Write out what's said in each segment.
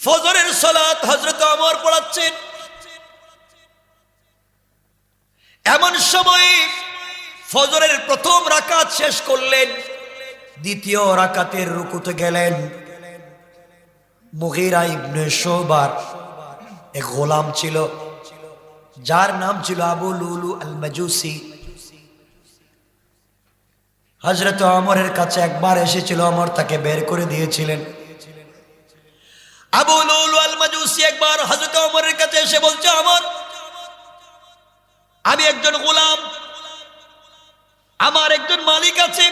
ফজরের সালাত হযরত ওমর পড়াচ্ছেন। এমন সময় ফজরের প্রথম রাকাত শেষ করলেন, দ্বিতীয় রাকাতের রুকুতে গেলেন। মুগীরা ইবনে শুবার এক গোলাম ছিল, যার নাম ছিল আবু লুলু আল মাজুসি। হযরত ওমরের কাছে একবার এসেছিল, ওমর তাকে বের করে দিয়েছিলেন। আবু লুলু আল মাজুসি একবার হযরত ওমরের কাছে এসে বলছে, ওমর, আমি একজন গোলাম, আমার একজন মালিক আছে,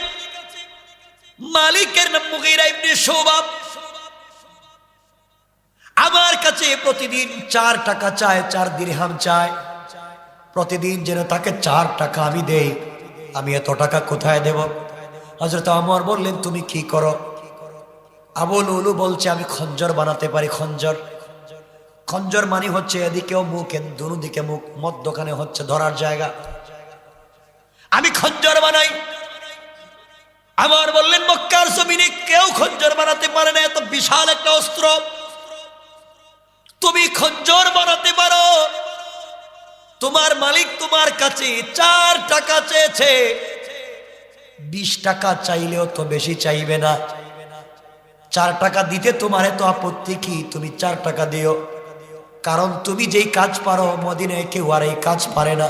মালিকের নাম মুগীরা ইবনে শুবা। আমার কাছে প্রতিদিন 4 টাকা চায়, 4 দিরহাম চায়, প্রতিদিন যেন তাকে 4 টাকা আমি দেই। আমি এত টাকা কোথায় দেব? হযরত ওমর বললেন, তুমি কি করো? আবু লুলু বলছে, আমি খঞ্জর বানাতে পারি। খঞ্জর, খঞ্জর মানে হচ্ছে এদিকেও মুখ, দুনো দিকে মুখ, মধ্যখানে হচ্ছে ধরার জায়গা। আমি খঞ্জর বানাই। আমার বললেন, মক্কার জমিনে কেউ খঞ্জর বানাতে পারে না, এত বিশাল একটা অস্ত্র, তুমি খঞ্জর বানাতে পারো। তোমার মালিক তোমার কাছে 4 টাকা চেয়েছে, 20 টাকা চাইলেও তো বেশি চাইবে না। 4 টাকা দিতে তোমার এত আপত্তি কি? তুমি 4 টাকা দিও, কারণ তুমি যেই কাজ পারো মদিনায় কেউ আর এই কাজ পারে না।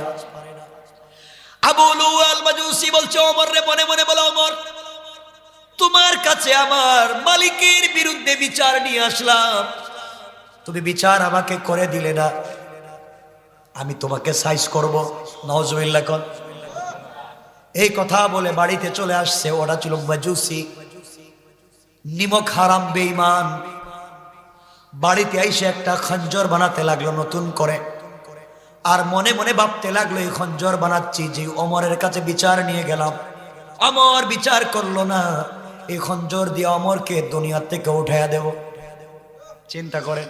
আবু লুলু আল মাজুসি বলছে, ওমর রে, মনে মনে বলো, ওমর, তোমার কাছে আমার মালিকের বিরুদ্ধে বিচার নিয়ে আসলাম, তুমি বিচার আমাকে করে দিলে না, আমি তোমাকে সাইজ করব। নাউজুবিল্লাহ কোন। এই কথা বলে বাড়িতে চলে আসছে। ওরা ছিল মাজুসি, নিমক হারাম বেঈমান। বাড়িতে এসে একটা খঞ্জর বানাতে লাগলো নতুন করে, আর মনে মনে ভাবতে লাগলো, এই খঞ্জর বানাচ্ছি যে ওমরের কাছে বিচার নিয়ে গেলাম, ওমর বিচার করলো না, এই খঞ্জর দিয়ে ওমরকে দুনিয়া থেকে উঠাইয়া দেব। চিন্তা করেন,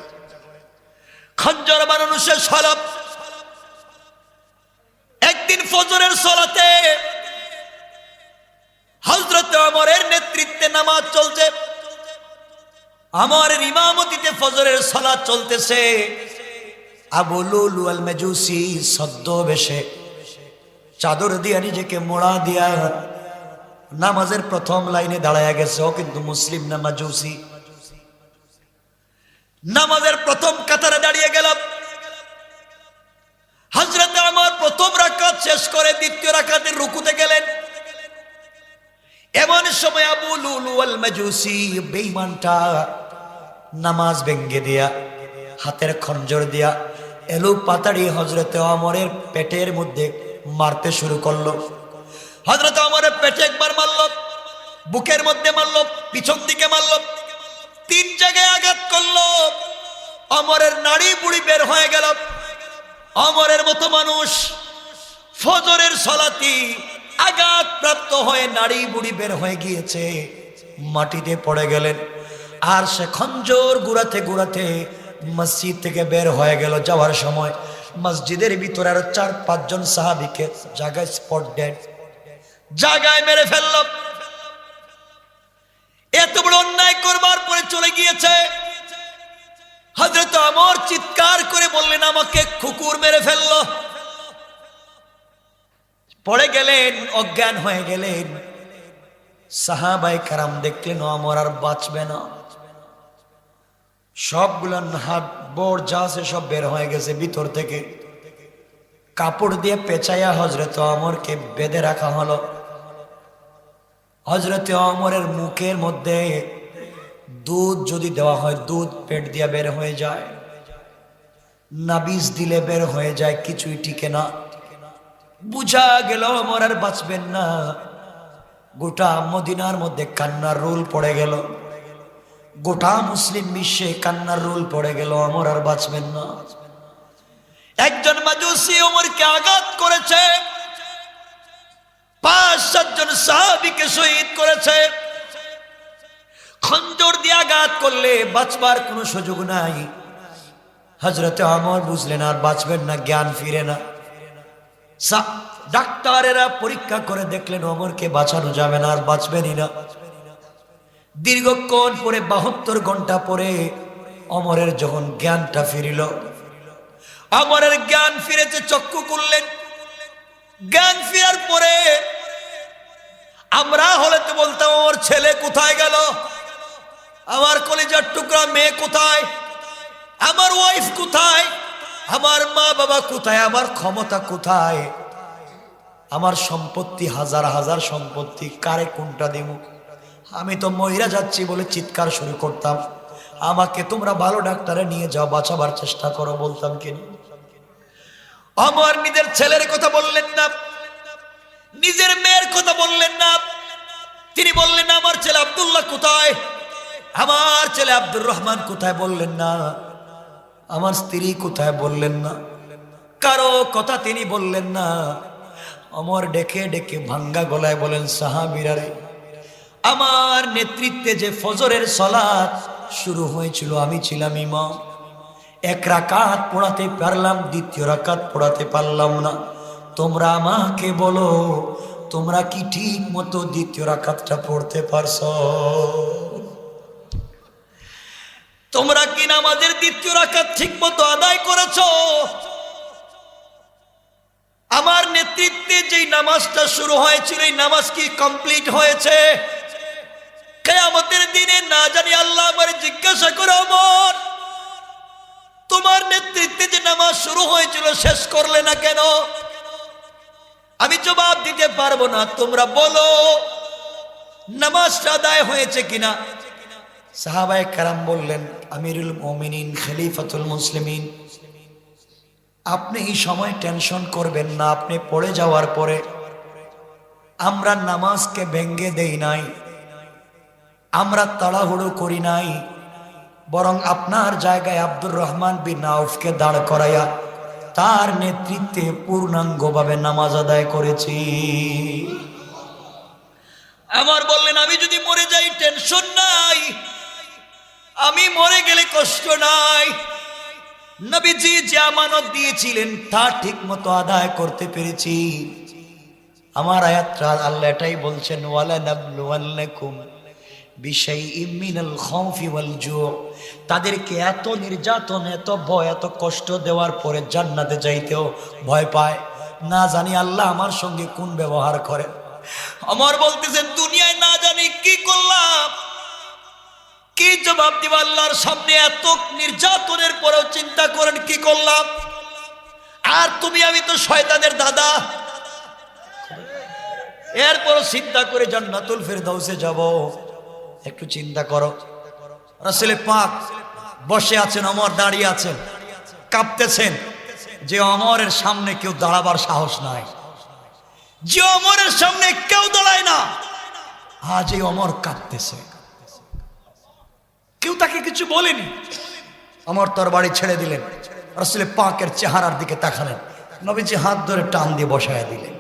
খঞ্জর বানানো শেষ হলো। একদিন ফজরের সালাতে হযরত ওমরের নেতৃত্বে নামাজ চলছে, ওমরের ইমামতিতে ফজরের সালাত চলতেছে। আবু লুলু আল মাজুসি ছদ্মবেশে চাদর দিয়া নিজেকে মোড়া দিয়া নামাজের প্রথম লাইনে দাঁড়ায়া গেছে। ও কিন্তু মুসলিম না, মাজুসি। নামাজের প্রথম কাতারে দাঁড়িয়ে গেল। হযরত ওমর প্রথম রাকাত শেষ করে দ্বিতীয় রাকাতের রুকুতে গেলেন। এমন সময় আবু লুলু আল মাজুসি বেঈমানটা নামাজ ভেঙ্গে দিয়া হাতের খঞ্জর দিয়া এলু পাতাড়ি হযরত ওমরের পেটের মধ্যে মারতে শুরু করলো। হযরত ওমরের পেটে একবার মারল, বুকের মধ্যে মারল, পিছন দিকে মারল, 3 জায়গায় আঘাত করলো। ওমরের নাড়ি বুড়ি বের হয়ে গেল। ওমরের মতো মানুষ ফজরের সালাতি আঘাত প্রাপ্ত হয়ে নাড়ি বুড়ি বের হয়ে গিয়েছে, মাটিতে পড়ে গেলেন। আর সে খঞ্জর গুড়াতে গুড়াতে মসজিদ থেকে বের হয়ে গেল। যাওয়ার সময় মসজিদের ভিতরে আরো 4-5 জন সাহাবীকে জায়গায় স্পট ডেড, জায়গায় মেরে ফেলল। এত বড় অন্যায় করবার পরে চলে গিয়েছে। হযরত ওমর চিৎকার করে বললেন, আমাকে কুকুর মেরে ফেলল। পড়ে গেলেন, অজ্ঞান হয়ে গেলেন। সাহাবায়ে কেরাম দেখলেন ওমর আর বাঁচবে না, সবগুলো হাত বোর যা আছে সব বের হয়ে গেছে ভিতর থেকে। কাপড় দিয়ে পেঁচাইয়া হযরত ওমরকে বেঁধে রাখা হলো। হযরত ওমরের মুখের মধ্যে দুধ যদি দেওয়া হয়, দুধ পেট দিয়ে বের হয়ে যায়, নাবিজ দিলে বের হয়ে যায়, কিছুই টিকে না। বুঝা গেল ওমর আর বাঁচবেন না। গোটা মদিনার মধ্যে কান্নার রোল পড়ে গেল, গোটা মুসলিম বিশ্বে কান্নার রোল পড়ে গেল, ওমর আর বাঁচবেন না। একজন মাজুসি ওমরকে আঘাত করেছে, 5-7 জন সাহাবীকে শহীদ করেছে। খঞ্জর দিয়ে আঘাত করলে বাঁচবার কোনো সুযোগ নাই। হযরত ওমর বুঝলেন আর বাঁচবেন না, জ্ঞান ফিরে না। ডাক্তারেরা পরীক্ষা করে দেখলেন ওমরকে বাঁচানো যাবে না, আর বাঁচবেনই না। দীর্ঘক্ষণ পরে 72 ঘন্টা পরে অমরের যখন জ্ঞানটা ফিরিল, অমরের জ্ঞান ফিরেছে, চক্ষু খুললেন। জ্ঞান ফেরার পরে আমরা হলে তো বলতাম ওর ছেলে কোথায় গেল, আমার কলিজার টুকরা মেয়ে কোথায়, আমার ওয়াইফ কোথায়, আমার মা বাবা কোথায়, আমার ক্ষমতা কোথায়, আমার সম্পত্তি হাজার হাজার সম্পত্তি, কারে কোনটা দেব? আমি তো মহিলা যাচ্ছি বলে চিৎকার শুরু করতাম, আমাকে তোমরা ভালো ডাক্তারে নিয়ে যাও, বাঁচাবার চেষ্টা করো বলতাম। কেন আমার নিজের ছেলের কথা বললেন না, নিজের মেয়ের কথা বললেন না। তিনি বললেন না আমার ছেলে আব্দুল্লাহ কোথায়, আমার ছেলে আব্দুর রহমান কোথায় বললেন না, আমার স্ত্রী কোথায় বললেন না, কারো কথা তিনি বললেন না। অমর ডেকে ডেকে ভাঙ্গা গলায় বলেন, সাহাবীরা রে, আমার নেতৃত্বে যে ফজরের সালাত শুরু হয়েছিল আমি ছিলাম ইমাম। এক রাকাত পড়াতে পারলাম, দ্বিতীয় রাকাত পড়াতে পারলাম না। তোমরা আমাকে বলো, তোমরা কি ঠিক মতো দ্বিতীয় রাকাতটা পড়তে পারছো? তোমরা কি নামাজের দ্বিতীয় রাকাত ঠিক মতো আদায় করেছো? আমার নেতৃত্বে যেই নামাজটা শুরু হয়েছিল এই নামাজ কি কমপ্লিট হয়েছে? কিয়ামতের দিনে না জানি আল্লাহ আমার জিজ্ঞাসা করে, ওমর তোমার নেতৃত্বে যে নামাজ শুরু হয়েছিল শেষ করলে না কেন? আমি জবাব দিতে পারবো না, তোমরা বলো নামাজটা আদায় হয়েছে কিনা। সাহাবায়ে কেরাম বললেন, আমিরুল মুমিনিন খলিফাতুল মুসলিমিন, আপনি এই সময় টেনশন করবেন না। আপনি পড়ে যাওয়ার পরে আমরা নামাজকে ভেঙ্গে দেই নাই, আমরা তাড়াহুড়ো করি নাই, বরং আপনার জায়গায় আব্দুর রহমান বিন আউফকে দাঁড় করাইয়া তার নেতৃত্বে পূর্ণাঙ্গভাবে নামাজ আদায় করেছি। আমার বললেন, আমি যদি মরে যাই টেনশন নাই, আমি মরে গেলে কষ্ট নাই। নবীজি যে আমানত দিয়েছিলেন তা ঠিক মতো আদায় করতে পেরেছি। আমার আয়াতটা আল্লাহ এটাই বলছেন, ওয়ালা নাবলুওয়ান্নাকুম বিশাইইম মিনাল খাউফি ওয়াল জু'। তাদেরকে এত নির্যাতন, এত ভয়, এত কষ্ট দেওয়ার পরে জান্নাতে যাইতেও ভয় পায়, না জানি আল্লাহ আমার সঙ্গে কোন ব্যবহার করে। আমার বলতেছেন, দুনিয়ায় না জানি কি করলাম, কি জবাব দিব আল্লাহর সামনে? এত নির্যাতনের পরেও চিন্তা করেন কি করলাম। আর তুমি আমি তো শয়তানের দাদা, এরপর চিন্তা করে জান্নাতুল ফেরদাউসে যাব। একটু চিন্তা করো, রাসূল পাক বসে আছেন, ওমর দাঁড়িয়ে আছেন, কাঁপতেছেন। যে ওমরের সামনে কেউ দাঁড়াবার সাহস নাই, যে ওমরের সামনে কেউ দাঁড়ায় না, আজ এই ওমর কাঁপতেছে। কেউ তাকে কিছু বলেনি, ওমর তরবারি ছেড়ে দিলেন, রাসূল পাকের চেহারার দিকে তাকালেন, নবীজি হাত ধরে টান দিয়ে বসায় দিলেন।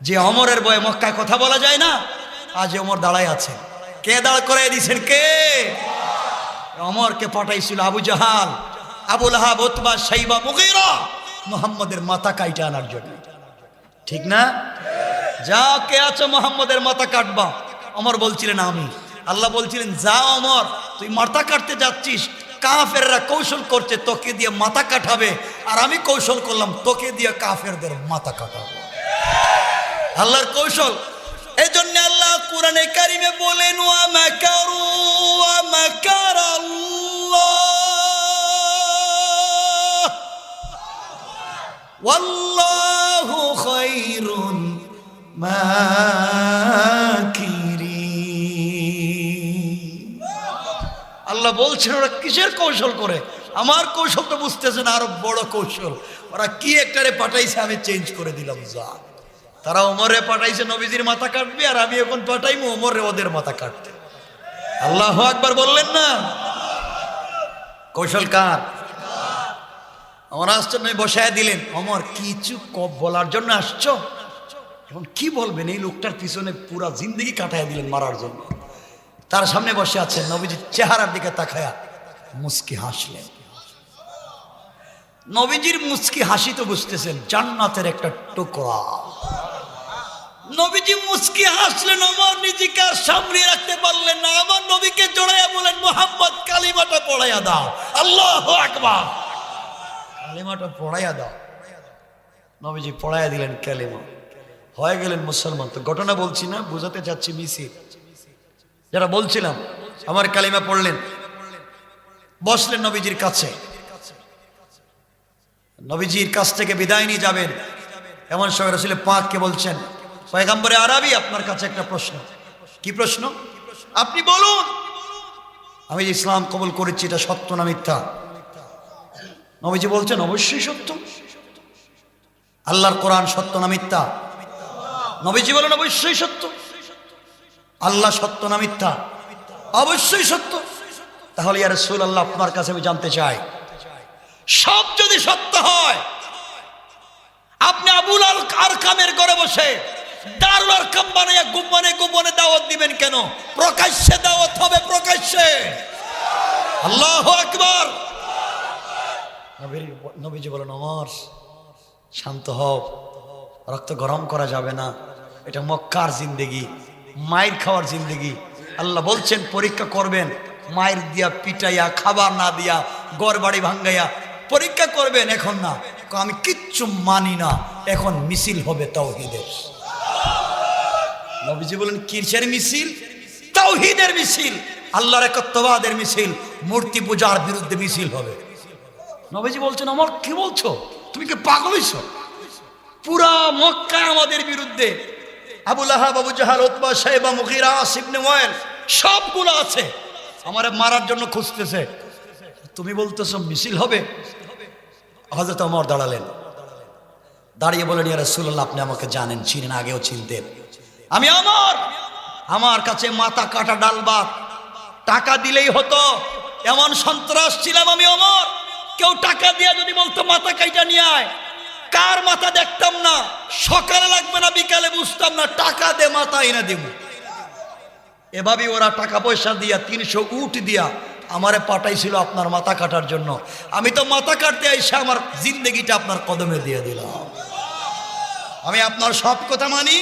যে ওমরের বয়ে মক্কায় কথা বলা যায় না, আজ ওমর দাঁড়ায় আছে। কে দাঁড় করাই দিয়েছেন? কে? ওমরকে পাঠাইছিল আবু জাহাল, আবু লাহাব, উতবা, শাইবা, মুগীরা মুহাম্মদের মাথা কাইটা আনার জন্য। ঠিক না? যা কে আছো মুহাম্মদের মাথা কাটবা। ওমর বলছিলেন আমি। আল্লাহ বলছিলেন, যা ওমর, তুই মাথা কাটতে যাচ্ছিস, কাফেররা কৌশল করছে তোকে দিয়ে মাথা কাটাবে, আর আমি কৌশল করলাম তোকে দিয়ে কাফেরদের মাথা কাটাবো। আল্লাহর কৌশল। এজন্য আল্লাহ কোরআনে কারিমে বলেন, ওয়া মাকারু ওয়া মাকারাল্লাহ ওয়াল্লাহু খায়রুল মাকিরিন। আল্লাহ বলছেন ওরা কিসের কৌশল করে, আমার কৌশল তো বুঝতেছে না, আরো বড় কৌশল। ওরা কি একটারে পাঠাইছে, আমি চেঞ্জ করে দিলাম। যা, তারা ওমরে পাঠাইছে নবীজির মাথা কাটবে, আর আমি এখন পাঠাইবো ওমরে ওদের মাথা কাটতে। আল্লাহু আকবার বললেন না? কৌশল কার? আমার আসছেন, নবী বসায় দিলেন। ওমর, কিছু বলার জন্য আসছো? এখন কি বলবেন? এই লোকটার পিছনে পুরা জিন্দগি কাটায় দিলেন মারার জন্য। তার সামনে বসে আছেন, নবীজির চেহারার দিকে তাকায়া মুস্কি হাসলেন। নবীজির মুস্কি হাসি তো বুঝতেছেন জান্নাতের একটা টুকরা। নবীজি মুস্কি হাসলেন, ওমর নিজেকে আর সামনে রাখতে পারলেন না, আমার নবীকে জড়াইয়া বলেন, মুহাম্মদ কালিমাটা পড়াইয়া দাও। আল্লাহু আকবার, কালিমাটা পড়াইয়া দাও। নবীজি পড়াইয়া দিলেন কালিমা, হয়ে গেলেন মুসলমান। তো ঘটনা বলছি না, বুঝাতে চাচ্ছি মিছিল। যারা বলছিলাম আমার কালিমা পড়লেন, বসলেন নবীজির কাছে। নবীজির কাছ থেকে বিদায় নিয়ে যাবেন এমন সময় রাসূল পাককে বলছেন, পয়গম্বরে আরবি, আপনার কাছে একটা প্রশ্ন। কি প্রশ্ন? আপনি বলুন, আমি যে ইসলাম কবুল করেছি এটা সত্য না মিথ্যা? নবীজি বলছেন, অবশ্যই সত্য। আল্লাহর কোরআন সত্য না মিথ্যা? নবীজি বলেন, অবশ্যই সত্য। আল্লাহ সত্য না মিথ্যা? অবশ্যই সত্য। তাহলে ইয়া রাসূলুল্লাহ, আপনার কাছে আমি জানতে চাই, সব যদি সত্য হয়, আপনি আবুল আরকামের ঘরে বসে দারুল আরকাম বানাইয়া গোপনে গোপনে দাওয়াত দিবেন কেন? প্রকাশ্যে দাওয়াত হবে, প্রকাশ্যে। আল্লাহু আকবার। নবীজি বলেন, ওমর শান্ত হও, রক্ত গরম করা যাবে না, এটা মক্কার জিন্দেগি, মায়ের খাওয়ার জিন্দেগি। আল্লাহ বলছেন পরীক্ষা করবেন, মায়ের দিয়া পিটাইয়া, খাবার না দিয়া, ঘর বাড়ি ভাঙ্গাইয়া পরীক্ষা করবেন। এখন না, আমি কিচ্ছু মানি না, এখন মিছিল হবে তাওহীদের। নবীজি বলেন, কিসের মিছিল? তাওহীদের মিছিল, আল্লাহর একত্ববাদের মিছিল, মূর্তি পূজার বিরুদ্ধে মিছিল হবে। নবীজি বলছেন, আমার কি বলছো, তুমি কি পাগল হইছো? পুরা মক্কা আমাদের বিরুদ্ধে, আবু লাহাব, আবু জাহাল, উতবা, শাইবা, মুগীরা, ইবনে ওয়াইল সবগুলো আছে, আমারে মারার জন্য খুঁজতেছে। তুমি বলতেছো মিছিল হবে? হযরত ওমর দাঁড়ালেন, দাঁড়িয়ে বলেন, ইয়া রাসূলুল্লাহ, আপনি আমাকে জানেন, চিনেন, আগেও চিনতেন। আমি ওমর, আমার কাছে মাথা কাটা ডাল ভাত, টাকা দিলেই হতো এমন সন্ত্রাস ছিলাম আমি ওমর। কেউ টাকা দিয়া যদি বলতো মাথা কাইটা নিয়ে আয়, কার মাথা দেখতাম না, সকালে লাগবে না বিকালে বুঝতাম না, টাকা দে মাথা এনে দেব। এভাবে ওরা টাকা পয়সা দিয়া 300 উট দিয়া আমারে পাঠাইছিল আপনার মাথা কাটার জন্য। আমি তো মাথা কাটতে আইসা আমার জিন্দেগিটা আপনার কদমে দিয়ে দিলাম। আমি আপনার সব কথা মানি,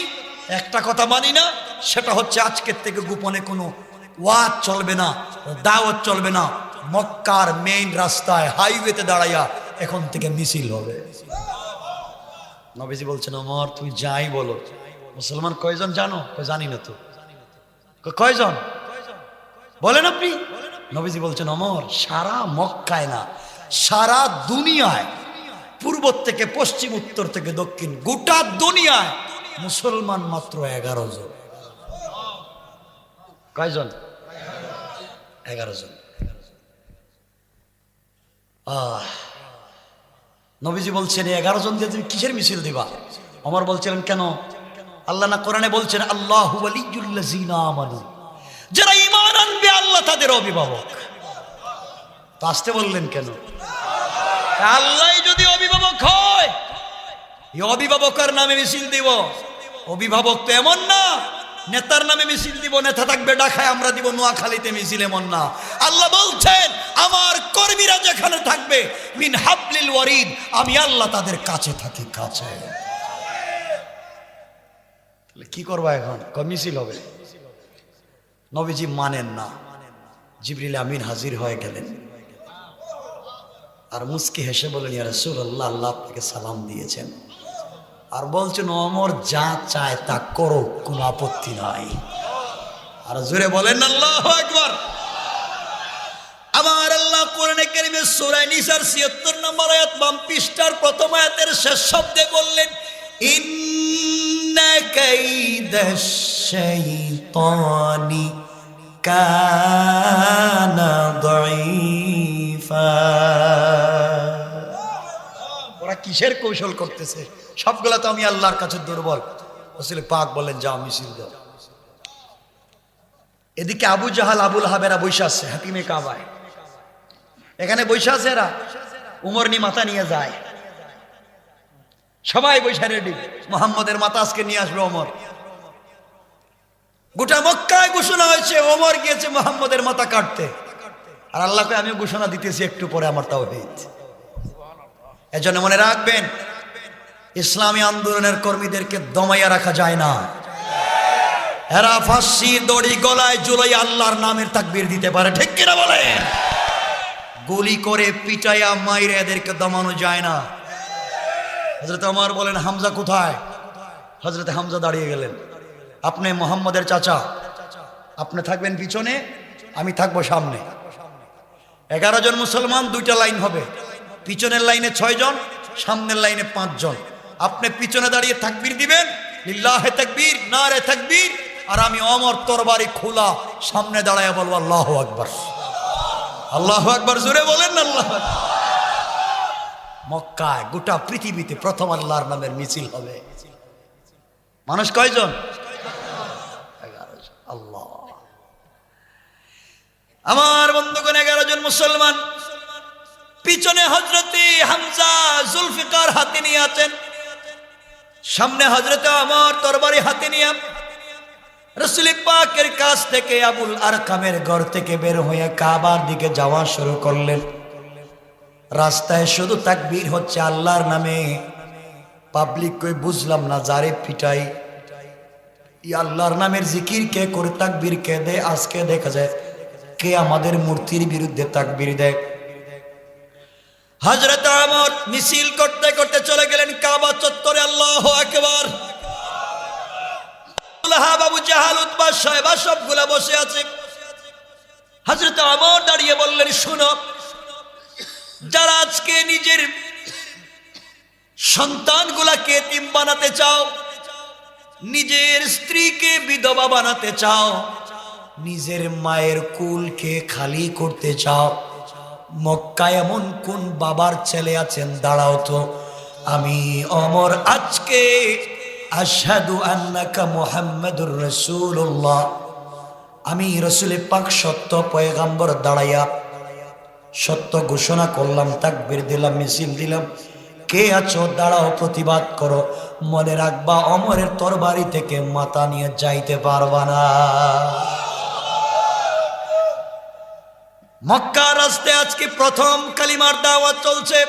একটা কথা মানি না, সেটা হচ্ছে আজকের থেকে গোপনে কোনো ওয়াজ চলবে না, দাওয়াত চলবে না। মক্কার মেইন রাস্তায়, হাইওয়েতে দাঁড়াইয়া এখন থেকে মিছিল হবে। নবীজি বলছেন, ওমর তুমি যাই বলো। মুসলমান কয়জন জানো? জানি না তো। কয়জন বলেন আপনি? নবীজি বলছেন, ওমর সারা মক্কায় না, সারা দুনিয়ায়, পূর্ব থেকে পশ্চিম, উত্তর থেকে দক্ষিণ, গোটা দুনিয়ায় মুসলমান মাত্র 11 জন। কয়জন? 11 জন। নবীজি বলছেন, 11 জন দিয়ে তুমি কিসের মিছিল দিবা? ওমর বলছিলেন, কেন? আল্লাহ না কোরআনে বলছেন, আল্লাহু ওয়ালিয়্যুল্লাযীনা আমানু, যারা ঈমান আনবে আল্লাহ তাদের অভিভাবক। তো আসতে বললেন কেন? আল্লাহ যদি অভিভাবক হয়, এই অভিভাবকের নামে মিছিল দিব। অভিভাবক তো এমন না নেতার নামে মিছিল দিব, নেতা থাকবে ঢাকায়, আমরা দিব নোয়াখালীতে মিছিল, এমন না। আল্লাহ বলছেন, আমার কর্মীরা যেখানে থাকবে, মিন হাবলিল ওয়ারিদ, আমি আল্লাহ তাদের কাছে থাকি, কাছে। কি করবা এখন? মিছিল হবে। নবীজি মানেন না। জিবরিল আমিন হাজির হয়ে গেলেন আর মুস্কি হেসে বলেন, ইয়া রাসূলুল্লাহ, আল্লাহ আপনাকে সালাম দিয়েছেন, আর বলছেন, ওমর যা চায় তা করো, কোনো আপত্তি নাই। আর জোরে বলেন আল্লাহু আকবার। আমার আল্লাহ কোরআনে কারীমে সূরা নিসার ৭৬ নম্বর আয়াত, বাম পৃষ্ঠার প্রথম আয়াতের শেষ শব্দে বললেন, ইন্না কাইদাশ শাইতানি কানা দাঈফা। ওরা কিসের কৌশল করতেছে? সবগুলা তো আমি আল্লাহর কাছে দুর্বল। রাসূল পাক বলেন, যাও মিছিল দাও। এদিকে আবু জাহাল, আবুল হাবেরা বৈশা আছে হাকিমে কাবায়, এখানে বৈশা আছে এরা। উমর নি মাথা নিয়ে যায়, সবাই বৈশা রেডি, মুহাম্মদের মাথা আজকে নিয়ে আসবে ওমর। গোটা মক্কায় ঘোষণা হয়েছে, ওমর গিয়েছে মুহাম্মদের মাথা কাটতে। আর আল্লাহকে আমিও ঘোষণা দিতেছি একটু পরে আমার তাওহীদ। এজন্য মনে রাখবেন, ইসলামী আন্দোলনের কর্মীদেরকে দমাইয়া রাখা যায় না। এরা ফাঁসির দড়ি গলায় ঝুলাই আল্লাহর নামের তাকবীর দিতে পারে, ঠিক কিনা বলে? গুলি করে পিটাইয়া মাইরে এদেরকে দমানো যায় না। হযরত ওমর বলেন, হামজা কোথায়? হযরত হামজা দাঁড়িয়ে গেলেন। আপনি মুহাম্মদের চাচা, আপনি থাকবেন পিছনে, আমি থাকবো সামনে। 11 জন মুসলমান, 2টা লাইন হবে। পিছনের লাইনে 6 জন, সামনের লাইনে 5 জন। আপনি পিছনে দাঁড়িয়ে তাকবীর দিবেন, লিল্লাহে তাকবীর, নারে তাকবীর। আর আমি ওমর তরবারি খোলা সামনে দাঁড়ায় বলবো আল্লাহু আকবার। আল্লাহু আকবার জোরে বলেন না। আল্লাহু আকবার। মক্কায় গোটা পৃথিবীতে প্রথম আল্লাহর নামের মিছিল হবে। মানুষ কয়জন? 11 জন। আল্লাহ। আমার বন্ধুগণ, 11 জন মুসলমান। পিছনে হযরতে হামজা জুলফিকার হাতে নিয়ে আছেন, সামনে হযরতে ওমর তরবারি হাতে নিয়ে। রাসূল পাকের কাছ থেকে আবুল আরকামের ঘর থেকে বের হয়ে কাবার দিকে যাওয়া শুরু করলেন। রাস্তায় শুধু তাকবীর হচ্ছে আল্লাহর নামে। পাবলিক কই বুঝলাম না, যারে পিটাই ই আল্লাহর নামের জিকির কে করে, তাকবীর কে দেয়। আজকে দেখা যায় কে আমাদের মূর্তির বিরুদ্ধে তাকবীর দেয়। হযরত ওমর মিছিল করতে করতে চলে গেলেন কাবা চত্বরে। আল্লাহু আকবার। আবু জাহাল, উতবা, সাহেবা সবগুলা বসে আছে। হযরত ওমর দাঁড়িয়ে বললেন, শুনো, যারা আজকে নিজের সন্তানগুলাকে এতিম বানাতে চাও, নিজের স্ত্রীকে বিধবা বানাতে চাও, নিজের মায়ের কুলকে খালি করতে চাও, মক্কায় এমন কোন বাবার ছেলে আছেন? দাঁড়াও তো, আমি ওমর আজকে আশহাদু আন্নাকা মুহাম্মাদুর রাসূলুল্লাহ, আমি রাসূল পাক সত্য পয়গম্বর দাঁড়াইয়া সত্য ঘোষণা করলাম, তাকবীর দিলাম, মিছিল দিলাম। কে আছো? দাঁড়াও, প্রতিবাদ করো। মনে রাখবা, ওমরের তরবারি থেকে মাথা নিয়ে যাইতে পারবা না। মক্কার রাস্তায় আজকে প্রথম কালিমার দাওয়াত চলছে।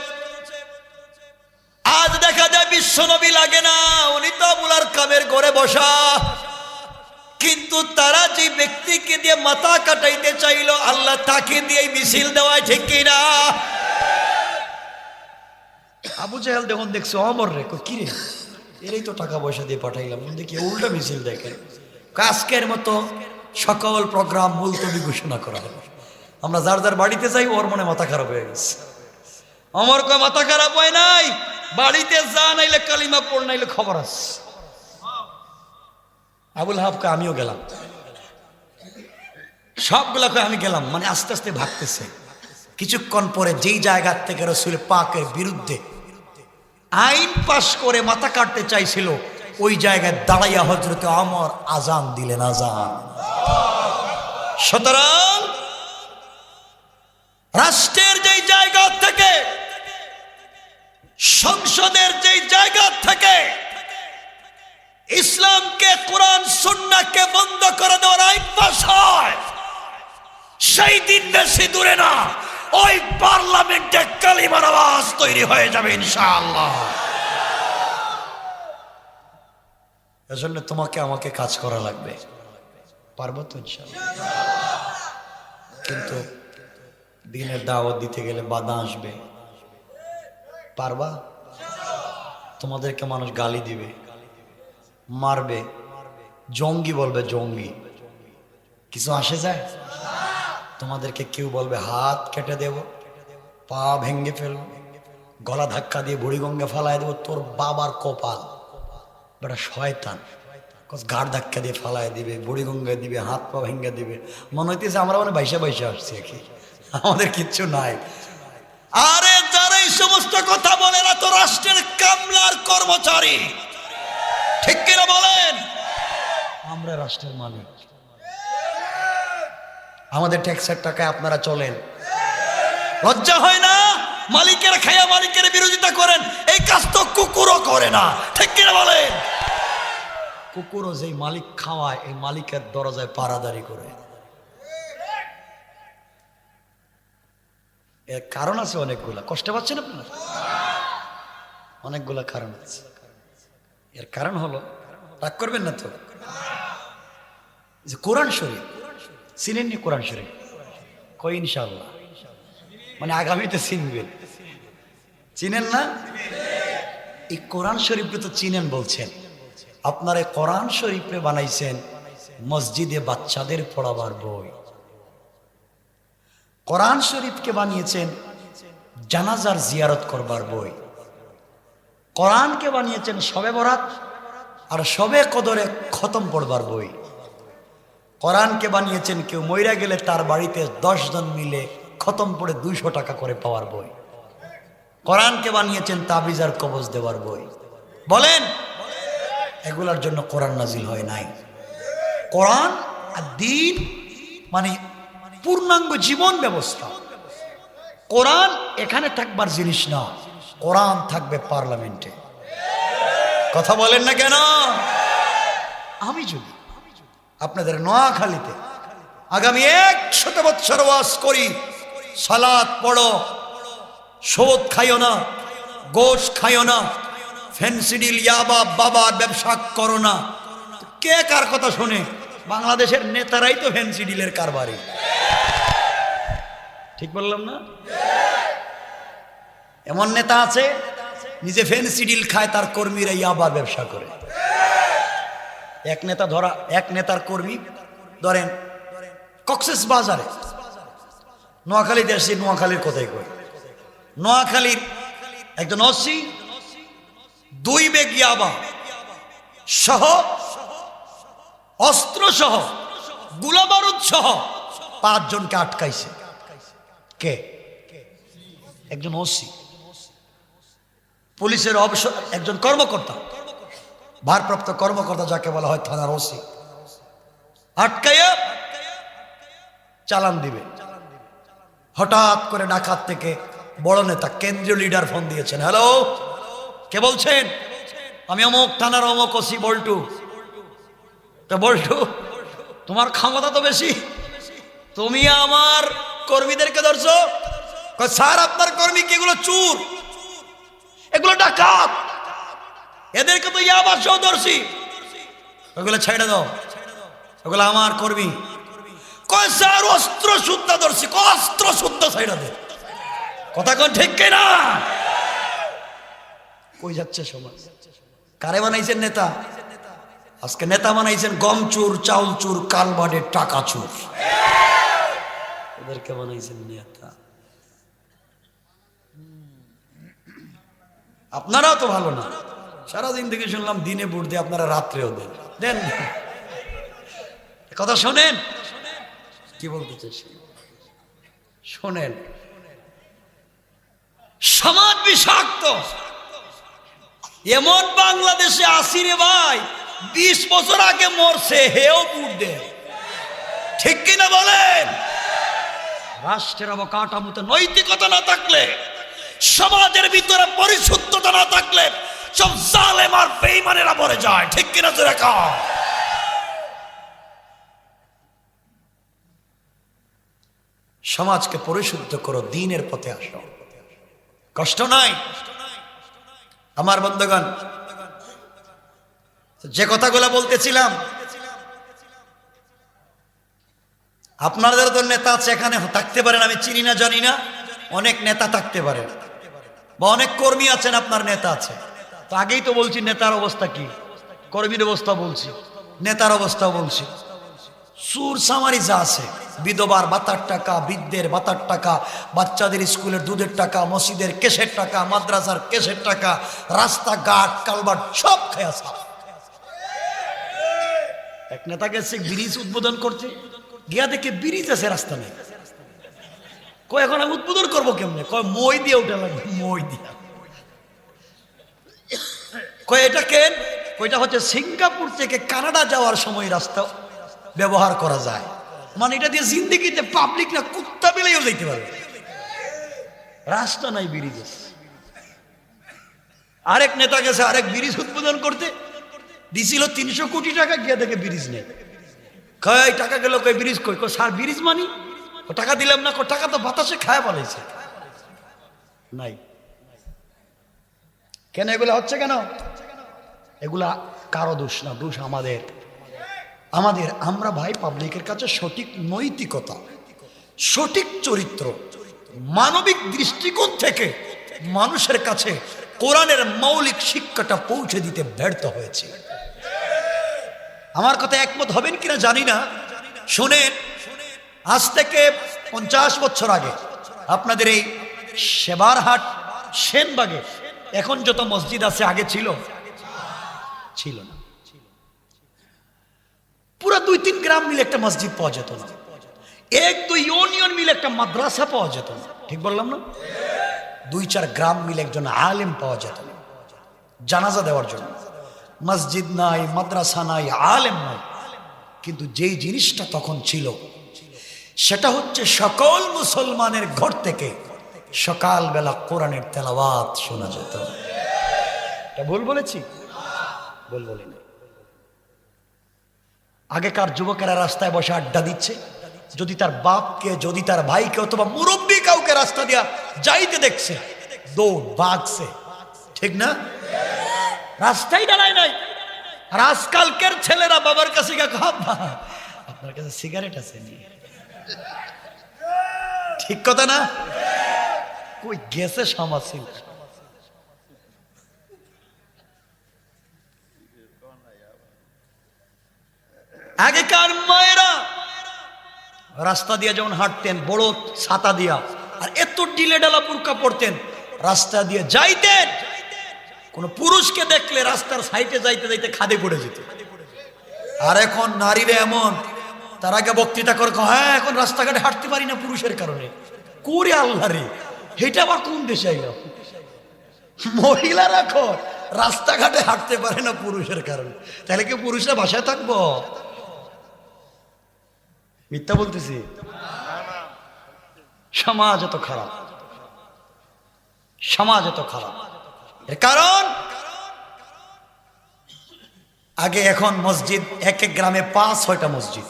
আজ দেখা যায় বিশ্বনবী লাগে না, উনি তো আবুল আরকামের ঘরে বসা। কিন্তু তারা যে ব্যক্তিকে দিয়ে মাথা কাটাইতে চাইলো, আল্লাহ তাকে দিয়ে মিছিল দেওয়ায়, ঠিক কিনা? আবু জাহেল দেখুন দেখছো ওমর রে, কি রে, এরই তো টাকা পয়সা দিয়ে পাঠাইলাম, দেখি উল্টা মিছিল দেখে। আজকের মতো সকল প্রোগ্রাম মুলতবি ঘোষণা করা হবে। আমরা যার যার বাড়িতে যাই, ওর মনে মাথা খারাপ হয়ে গেছে। আমার কয় মাথা খারাপ হয় নাই, বাড়িতে যা, নাইলে কালিমা পড়, নাইলে খবর আছে। আবুল হাবকে আমিও গেলাম, সবগুলাকে আমি গেলাম। মানে আস্তে আস্তে ভাগতেছে। কিছুক্ষণ পরে যেই জায়গা থেকে রাসূল পাকের বিরুদ্ধে আইন পাশ করে মাথা কাটতে চাইছিল, ওই জায়গায় দাঁড়াইয়া হযরত ওমর আজান দিলেন। আজান। সুতরাং রাষ্ট্রের যেই জায়গা থেকে, সংসদের যেই জায়গা থেকে ইসলামকে, কোরআন সুন্নাহকে বন্ধ করে দেওয়ার আইন পাস হয়, সেই দিন বেশি দূরে না, ওই পার্লামেন্টে কালিমার আওয়াজ তৈরি হয়ে যাবে ইনশাআল্লাহ। এজন্য তোমাকে আমাকে কাজ করা লাগবে। পারবো তো ইনশাআল্লাহ। কিন্তু দিনের দাওয়াত দিতে গেলে বাধা আসবে। পারবা? তোমাদেরকে মানুষ গালি দিবে, মারবে, জঙ্গি বলবে, জঙ্গি। কিছু আসে যায়? তোমাদেরকে কেউ বলবে হাত কেটে দেব, পা ভেঙ্গে ফেলবো, গলা ধাক্কা দিয়ে বুড়িগঙ্গা ফালাই দেবো, তোর বাবার কপাল, বেটা শয়তান, ঘাড় ধাক্কা দিয়ে ফালাই দিবে, বুড়িগঙ্গা দিবে, হাত পা ভেঙ্গে দিবে। মনে হইতেছে আমরা মানে বাইসা বাইসা আসছি, কি আমাদের কিচ্ছু নাই। আরে যারা এই সমস্ত কথা বলে, না তো রাষ্ট্রের কামলার কর্মচারী, ঠিক কিনা বলেন? আমরা রাষ্ট্রের মালিক, আমাদের ট্যাক্সের টাকায় আপনারা চলেন। লজ্জা হয় না? মালিকের খায়া মালিকের বিরোধিতা করেন, এই কাজ তো কুকুরও করে না, ঠিক কিনা বলেন? কুকুরও যেই মালিক খাওয়ায়, এই মালিকের দরজায় পাহারাদারি করে। এর কারণ আছে অনেকগুলা। কষ্ট পাচ্ছেন আপনার? অনেকগুলা কারণ আছে। এর কারণ হলো, রাগ করবেন না তো, যে কোরআন শরীফ চিনেননি? কোরআন শরীফ কই ইনশাআল্লাহ, মানে আগামীতে চিনবেন। চিনেন না? এই কোরআন শরীফকে তো চিনেন বলছেন, আপনারা কোরআন শরীফে বানাইছেন মসজিদে বাচ্চাদের পড়াবার বই। কোরআন শরীফকে বানিয়েছেন জানাজার জিয়ারত করবার বই। কোরআনকে বানিয়েছেন শবে বরাত আর শবে কদরে খতম পড়বার বই। কোরআনকে বানিয়েছেন কেউ মইরা গেলে তার বাড়িতে 10 জন মিলে খতম পড়ে 200 টাকা করে পাওয়ার বই। কোরআনকে বানিয়েছেন তাবিজ আর কবজ দেওয়ার বই। বলেন, এগুলার জন্য কোরআন নাজিল হয় নাই। কোরআন আর দ্বীন মানে পূর্ণাঙ্গ জীবন ব্যবস্থা। কোরআন এখানে থাকবার জিনিস না, কোরআন থাকবে পার্লামেন্টে। কথা বলেন না কেন? আমি যদি আপনাদের নোয়াখালীতে আগামী 100 বছর ওয়াজ করি, সালাত পড়ো, সুদ খাইও না, গোশ খাইও না, ফেন্সিডিল ইয়াবা বাবার ব্যবসা করো না, কে কার কথা শোনে? বাংলাদেশের নেতারাই তো ফেন্সিডিলের কারবারি। ঠিক বললাম না? এমন নেতা আছে নিজে ফেন্সিডিল খায়, তার কর্মীরা ইয়াবার ব্যবসা করে। এক নেতার কর্মী ধরেন কক্সেস বাজারে, নোয়াখালী দেশে, নোয়াখালীর কথাই কই, নোয়াখালীর একজন ওসি 2 ব্যাগ ইয়াবা সহ, অস্ত্র সহ, গোলাবারুদ সহ 5 জনকে আটকাইছে। কে? একজন ওসি, পুলিশের একজন কর্মকর্তা, ভারপ্রাপ্ত কর্মকর্তা যাকে বলা হয় থানার ওসি, আটকাইয়া চালান দিবে। হঠাৎ করে ডাকাত থেকে বড় নেতা, কেন্দ্রীয় লিডার ফোন দিয়েছেন। হ্যালো, কে বলছেন? আমি অমুক থানার অমুক ওসি বল্টু। তো বল্টু, তোমার ক্ষমতা তো বেশি, তুমি আমার কর্মীদেরকে ধরছো। স্যার, আপনার কর্মী কি এগুলো চুর, এগুলো ডাকাত, এদেরকে তো ইয়াবা সহ ধরছি, ওগুলো ছেড়ে দাও, ওগুলো আমার কর্মী। কয় স্যার, অস্ত্র শুদ্ধ ধরছি, অস্ত্র শুদ্ধ ছেড়ে দে। কথা কোন ঠিক কিনা? কই যাচ্ছে সমাজ? কারে বানাইছেন নেতা? আজকে নেতা বানাইছেন গম চুর, চাউল চুর, কালবাডে টাকা চুর, এদেরকে বানাইছেন নেতা। আপনারাও তো ভালো না, সারাদিন থেকে শুনলাম দিনে ভোট দিয়ে, আপনারা রাত্রেও দেন। দেন কথা শোনেন, কি বলতে চাইছি শোনেন। সমাজ বিষাক্ত, এমন বাংলাদেশে আসি রে ভাই, 20 বছর আগে মরছে, হেও ভোট দেয়। ঠিক কিনা বলেন? রাষ্ট্রের অবকাঠামোতে নৈতিকতা না থাকলে, সমাজের ভিতরে পরিশুদ্ধতা না থাকলে সব জালেম আর বেঈমানেরা মরে যায়। ঠিক কিনা জোরে কও। সমাজকে পরিশুদ্ধ করো, দ্বীনের পথে আসো, কষ্ট নাই। আমার বন্ধুগণ, যে কথাগুলো বলতেছিলাম, আপনাদের তো নেতা আছে, এখানে থাকতে পারেন, আমি চিনি না জানি না, অনেক নেতা থাকতে পারেন বা অনেক কর্মী আছেন, আপনার নেতা আছে। তো আগেই তো বলছি নেতার অবস্থা কি, কর্মীর অবস্থা বলছি, নেতার অবস্থাও বলছি। সুর সামারি যা আছে, বিধবার ভাতার টাকা, বৃদ্ধের ভাতার টাকা, বাচ্চাদের স্কুলের দুধের টাকা, মসজিদের কেশের টাকা, মাদ্রাসার কেশের টাকা, রাস্তাঘাট কালভার্ট সব খেয়া সাফ। এক নেতা গেছে ব্রিজ উদ্বোধন করতে, গিয়া দেখে ব্রিজ আছে, রাস্তা নেই। কয় এখন আমি উদ্বোধন করবো কেমনে? কয় মই দিয়ে উঠে লাগবে, মই দিয়া। কয় এটা কেন? কয়টা হচ্ছে সিঙ্গাপুর থেকে কানাডা যাওয়ার সময় রাস্তা ব্যবহার করা যায়, মানে এটা দিয়ে জিন্দিগিতে পাবলিক না কুত্তা বিলেও যাইতে পারবে। রাস্তা নাই, ব্রিজ আছে। আরেক নেতা গেছে আরেক ব্রিজ উদ্বোধন করতে, দিছিল 300 কোটি টাকা, গিয়া দেখে ব্রিজ নেই। কয় টাকা গেল, কই ব্রিজ কই? কই স্যার ব্রিজ মানি, ও টাকা দিলাম না। টাকা তো বাতাসে খায় বলেছে, নাই। কেন এগুলা হচ্ছে? কেন এগুলা? কারো দোষ না, দোষ আমাদের। আমরা ভাই পাবলিকের কাছে সঠিক নৈতিকতা, সঠিক চরিত্র, মানবিক দৃষ্টিকোণ থেকে মানুষের কাছে কোরআনের মৌলিক শিক্ষাটা পৌঁছে দিতে ব্যর্থ হয়েছে। আমার কথা একমত হবেন কিনা জানি না, শুনেন। আজ থেকে 50 বছর আগে আপনাদের এই সেবারহাট সেনবাগে এখন যত মসজিদ আছে আগে ছিল না। পুরা 2-3 গ্রাম মিলে একটা মসজিদ পাওয়া যেত না, 1-2 ইউনিয়ন মিলে একটা মাদ্রাসা পাওয়া যেত না, ঠিক বললাম না? 2-4 গ্রাম মিলে একজন আলেম পাওয়া যেত না জানাজা দেওয়ার জন্য। মসজিদ নাই, মাদ্রাসা নাই, আলেম নাই, কিন্তু যেই জিনিসটা তখন ছিল সেটা হচ্ছে সকল মুসলমানের ঘর থেকে সকালবেলা কোরআনের তেলাওয়াত শোনা যেত। এটা ভুল বলেছি? ভুল বলিনি। আগেকার যুবকেরা রাস্তায় বসে আড্ডা দিচ্ছে, যদি তার বাপকে, যদি তার ভাইকে অথবা মুরব্বী কাউকে রাস্তা দিয়া যাইতে দেখছে, দৌড় ভাগছে, ঠিক না? রাস্তায় দাঁড়ায় নাই। আর আজকালকের ছেলেরা বাবার কাছে গিয়ে আপনার কাছে সিগারেট আছে নি? ঠিক কথা না? কই গেছে সমাজ ছিল। আগেকার মায়েরা রাস্তা দিয়ে যেমন হাঁটতেন বড় ছাতা দিয়া, আর এত ডিলে ডালা বুরকা পড়তেন, রাস্তা দিয়ে যাইতেন, কোন পুরুষকে দেখলে রাস্তার সাইডে যাইতে যাইতে খাদে পড়ে যেত। আর এখন নারীরা এমন, তার আগে বক্তৃতা করে, হ্যাঁ এখন রাস্তাঘাটে হাঁটতে পারি না পুরুষের কারণে। করে আল্লাহ রে, এটা আবার কোন দেশে আইল? মহিলারা এখন রাস্তাঘাটে হাঁটতে পারে না পুরুষের কারণে, তাহলে কি পুরুষরা বাসায় থাকবো? মিথ্যা বলতেছি? সমাজ এত খারাপ, সমাজ এত খারাপ। এর কারণ আগে, এখন মসজিদ এক এক গ্রামে 5-6টা মসজিদ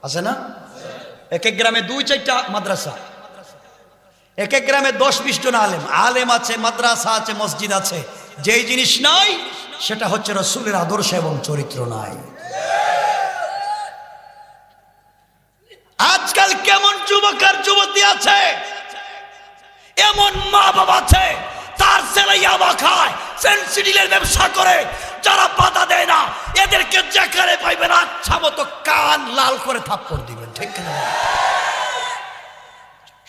আছে না? এক এক গ্রামে 2-4টা মাদ্রাসা, এক এক গ্রামে 10-20 জন আলেম আছে, মাদ্রাসা আছে, মসজিদ আছে। যেই জিনিস নাই সেটা হচ্ছে রাসূলের আদর্শ এবং চরিত্র নাই। আজকাল কেমন যুবক আর যুবতী আছে, এমন মা বাবা আছে, তার ছেলে ইয়াবা খায়, ফেন্সিডিলের ব্যবসা করে, যারা বাধা দেয় না এদেরকে যেখানে পাইবেন আচ্ছা মতো কান লাল করে থাপ্পড় দিবেন, ঠিক না?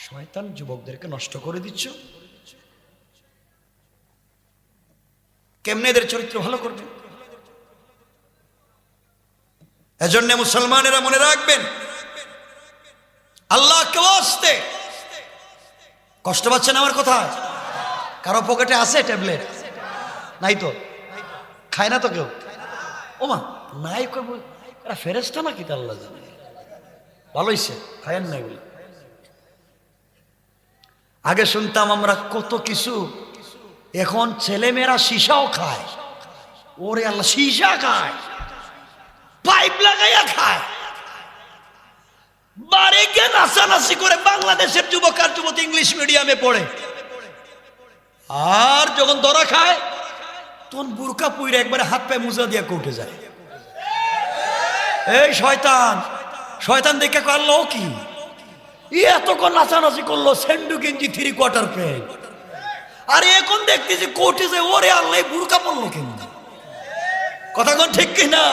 শয়তান যুবকদেরকে নষ্ট করে দিচ্ছ, কেমনে এদের চরিত্র ভালো করবে? এজন্য মুসলমানেরা মনে রাখবেন, আল্লাহকে ওয়াস্তে, কষ্ট পাচ্ছেন আমার কথা? কারো পকেটে আছে ট্যাবলেট? নাই তো, খায় না তো কেউ। ওমা নাই করবো, এরা ফেরেশতা নাকি? তা আল্লাহ জানে। ভালো হইছে, খায়েন না এগুলো। আগে শুনতাম আমরা কত কিছু, এখন ছেলে মেয়েরা সীসাও খায়। ওরে আল্লাহ, সীসা খায়, পাইপ লাগাইয়া খায়, বারে গিয়ে নাচানাচি করে। বাংলাদেশের যুবক আর যুবতী ইংলিশ মিডিয়ামে পড়ে, আর যখন ধরা খায় তখন বুরকা পুইরে একবারে হাত পায়ে মুজা দিয়ে কোর্টে যায়। এই শয়তান, শয়তান দেখে আল্লাহ কি এতক্ষণ নাচানাচি করলো, সেন্ডু গেঞ্জি 3/4 প্যান্ট, আর এখন দেখতেছি কোর্টে যে, ওরে আল্লাহ বুরকা পড়লো কেন? কথা কোন ঠিক কিনা?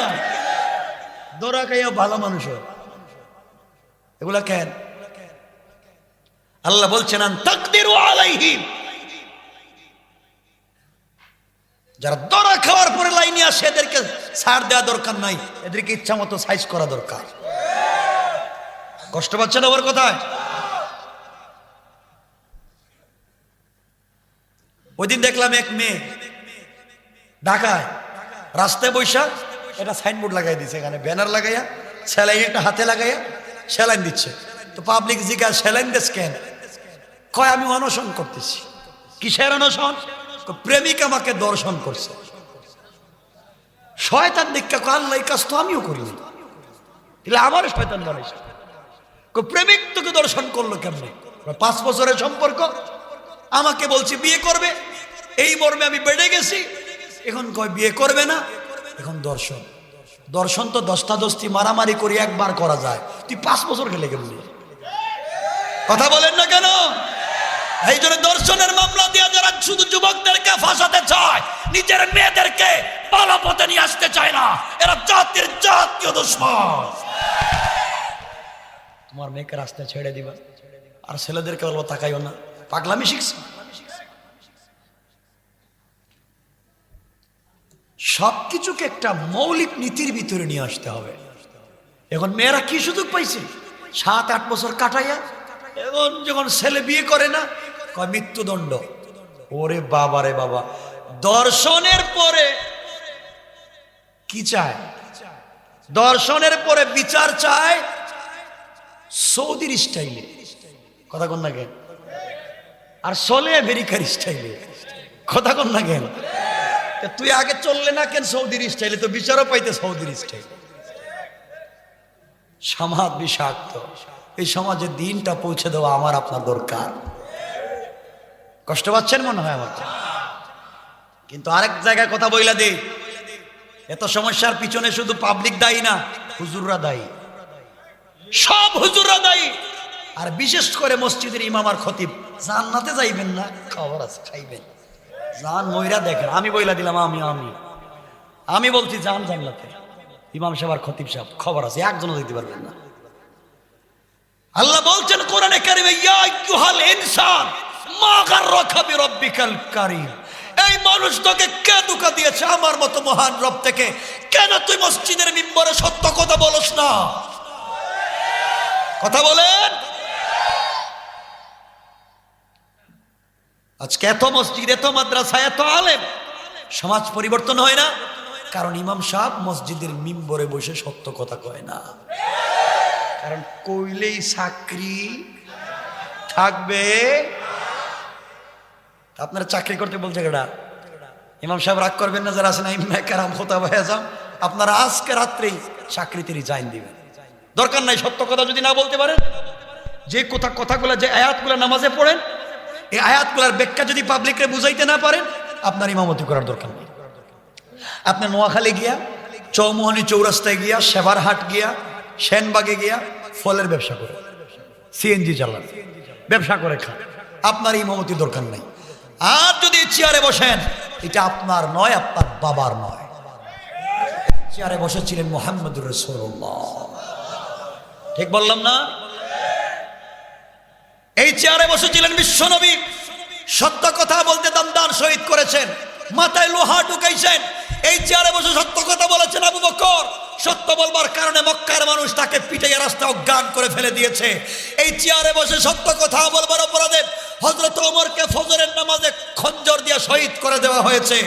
ধরা খাইয়া ভালো মানুষ এগুলা কেন? আল্লাহ বলছেন তাকদিরু আলাইহিম, যারা ধরা খাওয়ার পরে লাইনে আসে এদেরকে ছাড় দেওয়া দরকার নাই, এদেরকে ইচ্ছা মতো সাইজ করা দরকার। কষ্ট পাচ্ছে না ওর কথায়? ওই দিন দেখলাম এক মেয়ে ঢাকায় রাস্তায় বৈশা এটা সাইনবোর্ড লাগাই দিচ্ছে, এখানে ব্যানার লাগাইয়া, স্যালাইন একটা হাতে লাগাইয়া স্যালাইন দিচ্ছে। তো পাবলিক জিজ্ঞাসা, স্যালাইন দিস কেন? কয় আমি অনশন করতেছি। কিসের অনশন? প্রেমিক আমাকে দর্শন করছে। শয়তান দীক্ষা আল্লাহ, এই কাজ তো আমিও করিনি, এগুলো আমার শয়তান বানাইছে। প্রেমিক তোকে দর্শন করলো কেমনে? 5 বছরের সম্পর্ক, আমাকে বলছে বিয়ে করবে, এই মর্মে আমি বেড়ে গেছি, এখন কয় বিয়ে করবে না, এখন দর্শন। দর্শন তো দস্তা দস্তি মারামারি করে একবার করা যায়, তুই 5 বছর গেলে কেমনি? কথা বলেন না কেন? এই জন্য দর্শনের মামলা দিয়ে যারা শুধু যুবকদেরকে ফাঁসাতে চায়, নিজের মেয়েদেরকে ভালো পথে নিয়ে আসতে চায় না, এরা জাতীয় দুশ্মন। তোমার মেয়েকে রাস্তায় ছেড়ে দিবা আর ছেলেদেরকে বলবো তাকাইও না, পাগলামি শিখছে। সবকিছুকে একটা মৌলিক নীতির ভিতরে নিয়ে আসতে হবে। এখন মেয়েরা কি সুযোগ পাইছে? 7-8 বছর কাটাইয়া এখন যখন ছেলে বিয়ে করে না, কয় মৃত্যুদণ্ড। ওরে বাবা রে বাবা, দর্শনের পরে কি চায়? দর্শনের পরে বিচার চায় সৌদির স্টাইলে, কথা কন না কেন? আর চলে আমেরিকার স্টাইলে, কথা কন না কেন? তুই আগে চললে না কেন সৌদির স্টাইলে? তো বিচারও পাইতে সৌদির স্টাইলে। সমাজ বিষাক্ত। এই সমাজে দিনটা পৌঁছে দেওয়া আমার আপনার দরকার। কষ্ট পাচ্ছেন মনে হয় আমার? কিন্তু আরেক জায়গায় কথা বইলা দেই, এত সমস্যার পিছনে শুধু পাবলিক দায়ী না, হুজুররা দায়ী। সব হুজুররা দায়ী। আর বিশেষ করে মসজিদের ইমাম আর খতিব। জান্নাতে যাইবেন না, খবর আছে, খাইবেন জান ময়রা দেখেন। আমি বইলা দিলাম, আমি বলছি জান জান্নাতে। ইমাম সাহেব আর খতিব সাহেব খবর আছে, একজনও দিতে পারবেন না। আল্লাহ বলছেন কোরআনে কারিমে, ইয়া আইয়ুহাল ইনসান মা গাররাকা বিরাব্বিকাল কারীম। এই মানুষ তোকে কে ধোঁকা দিয়েছে আমার মতো মহান রব থেকে? কেন তুই মসজিদের মিম্বরে সত্য কথা বলস না? কথা বলেন। আজকে এত মসজিদ, এত মাদ্রাসা, এত আলেম, সমাজ পরিবর্তন হয় না, কারণ ইমাম সাহেব মসজিদের মিম্বরে বসে সত্য কথা কয় না। কারণ কইলেই চাকরি থাকবে। আপনারা চাকরি করতে বলছে কেডা? ইমাম সাহেব রাগ করবেন না, যারা আছেন ইমামে কেরাম খোতাব হয়ে যান, আপনারা আজকে রাত্রেই চাকরিতে রিজাইন দিবেন। দরকার নাই সত্য কথা যদি না বলতে পারেন। যে কথাগুলো, যে আয়াতগুলো নামাজে পড়েন, এই আয়াতগুলোর ব্যাখ্যা যদি পাবলিককে বুঝাইতে না পারেন, আপনার ইমামতি করার দরকার নেই। আপনার নোয়াখালী গিয়া, চৌমোহনী চৌরাস্তায় গিয়া, সেবার হাট গিয়া, সেনবাগে গিয়া ফলের ব্যবসা করে, সিএনজি চালান, ব্যবসা করে খান, আপনার ইমামতির দরকার নেই। আর যদি চেয়ারে বসেন, এটা আপনার নয়, আপনার বাবার নয়। চেয়ারে বসেছিলেন মুহাম্মদুর রাসূলুল্লাহ, ঠিক বললাম না? এই চেয়ারে বসেছিলেন বিশ্বনবী, সত্য কথা বলতে দমদান শহীদ করেছেন, মাথায় লোহা ঢুকাইছেন। এই চেয়ারে বসে সত্য কথা বলেছেন আবু বকর, সত্য বলবার কারণে মক্কার মানুষ তাকে পিটাইয়া রাস্তা অজ্ঞান করে ফেলে দিয়েছে। এই চেয়ারে বসে সত্য কথা বলবার অপরাধে হযরত ওমরকে ফজরের নামাজে খঞ্জর দিয়ে শহীদ করে দেওয়া হয়েছে।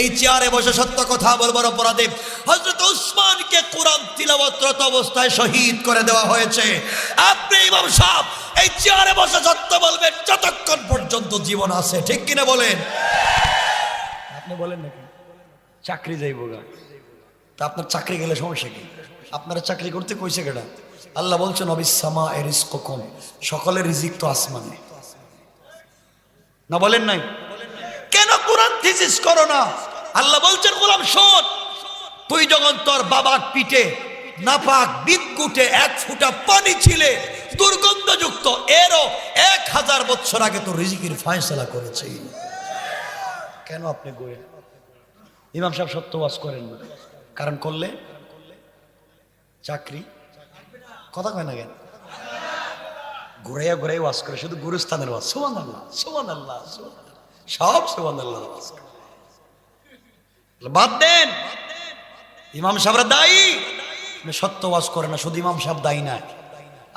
এই চেয়ারে বসে সত্য কথা বলবার অপরাধে হযরত উসমানকে কোরআন তিলাওয়াতরত অবস্থায় শহীদ করে দেওয়া হয়েছে। আপনি ইমাম সাহেব এই চেয়ারে বসে সত্য বলবেন যতক্ষণ পর্যন্ত জীবন আছে, ঠিক কিনা বলেন? আপনি বলেন নাকি চাকরি যাইব গা? তা আপনার চাকরি গেলে সমস্যা কি? আপনারা চাকরি করতে কইছে কেডা? আল্লাহ বলছেন অবিসামা রিজকুকুম, সকলের রিজিক তো আসমানে। না বলেন নাই? কেন কোরআন থিসিস করো না? আল্লাহ বলছেন গোলাম শোন, তুই যখন তোর বাবার পিঠে নাপাক বিদকুটে 1 ফুটা পানি ছিলে, দুর্গন্ধযুক্ত, এরও 1000 বছর আগে তো রিজিকের ফয়সালা করেছে। কেন আপনি গোয়ে ইমাম সাহেব সত্য ওয়াজ করেন না? কারণ করলে চাকরি, কথা কয় না কেন? ঘুরাইয়া ঘুরাই ওয়াজ করে, শুধু গুরুস্থানের ওয়াজ, সুবহানাল্লাহ সুবহানাল্লাহ সুবহানাল্লাহ, সব সুবহানাল্লাহ ওয়াজ করে। বাদ দেন, ইমাম সাহেবরা দায়ী, সত্য ওয়াজ করে না। শুধু ইমাম সাহেব দায়ী না।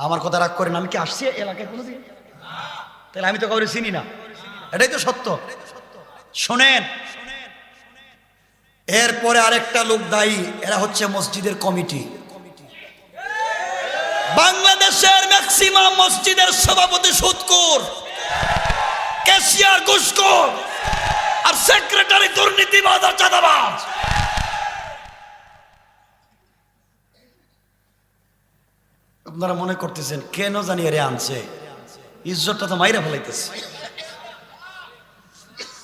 আমার কথা রাগ করেন, আমি কি আসছি এলাকায় কোনোদিন? তাহলে আমি তো কাউরে চিনি না, এটাই তো সত্য। শোনেন, এরপরে আরেকটা লোক দায়ী, এরা হচ্ছে মসজিদের কমিটি। বাংলাদেশের ম্যাক্সিমাম মসজিদের সভাপতি সুদখোর, ক্যাশিয়ার ঘুষখোর, আর সেক্রেটারি দুর্নীতিবাজ আর চাঁদাবাজ। আপনারা মনে করতেছেন কেন জানি এরে আনছে, ইজ্জতটা তো মাইরা ফেলাইতেছে।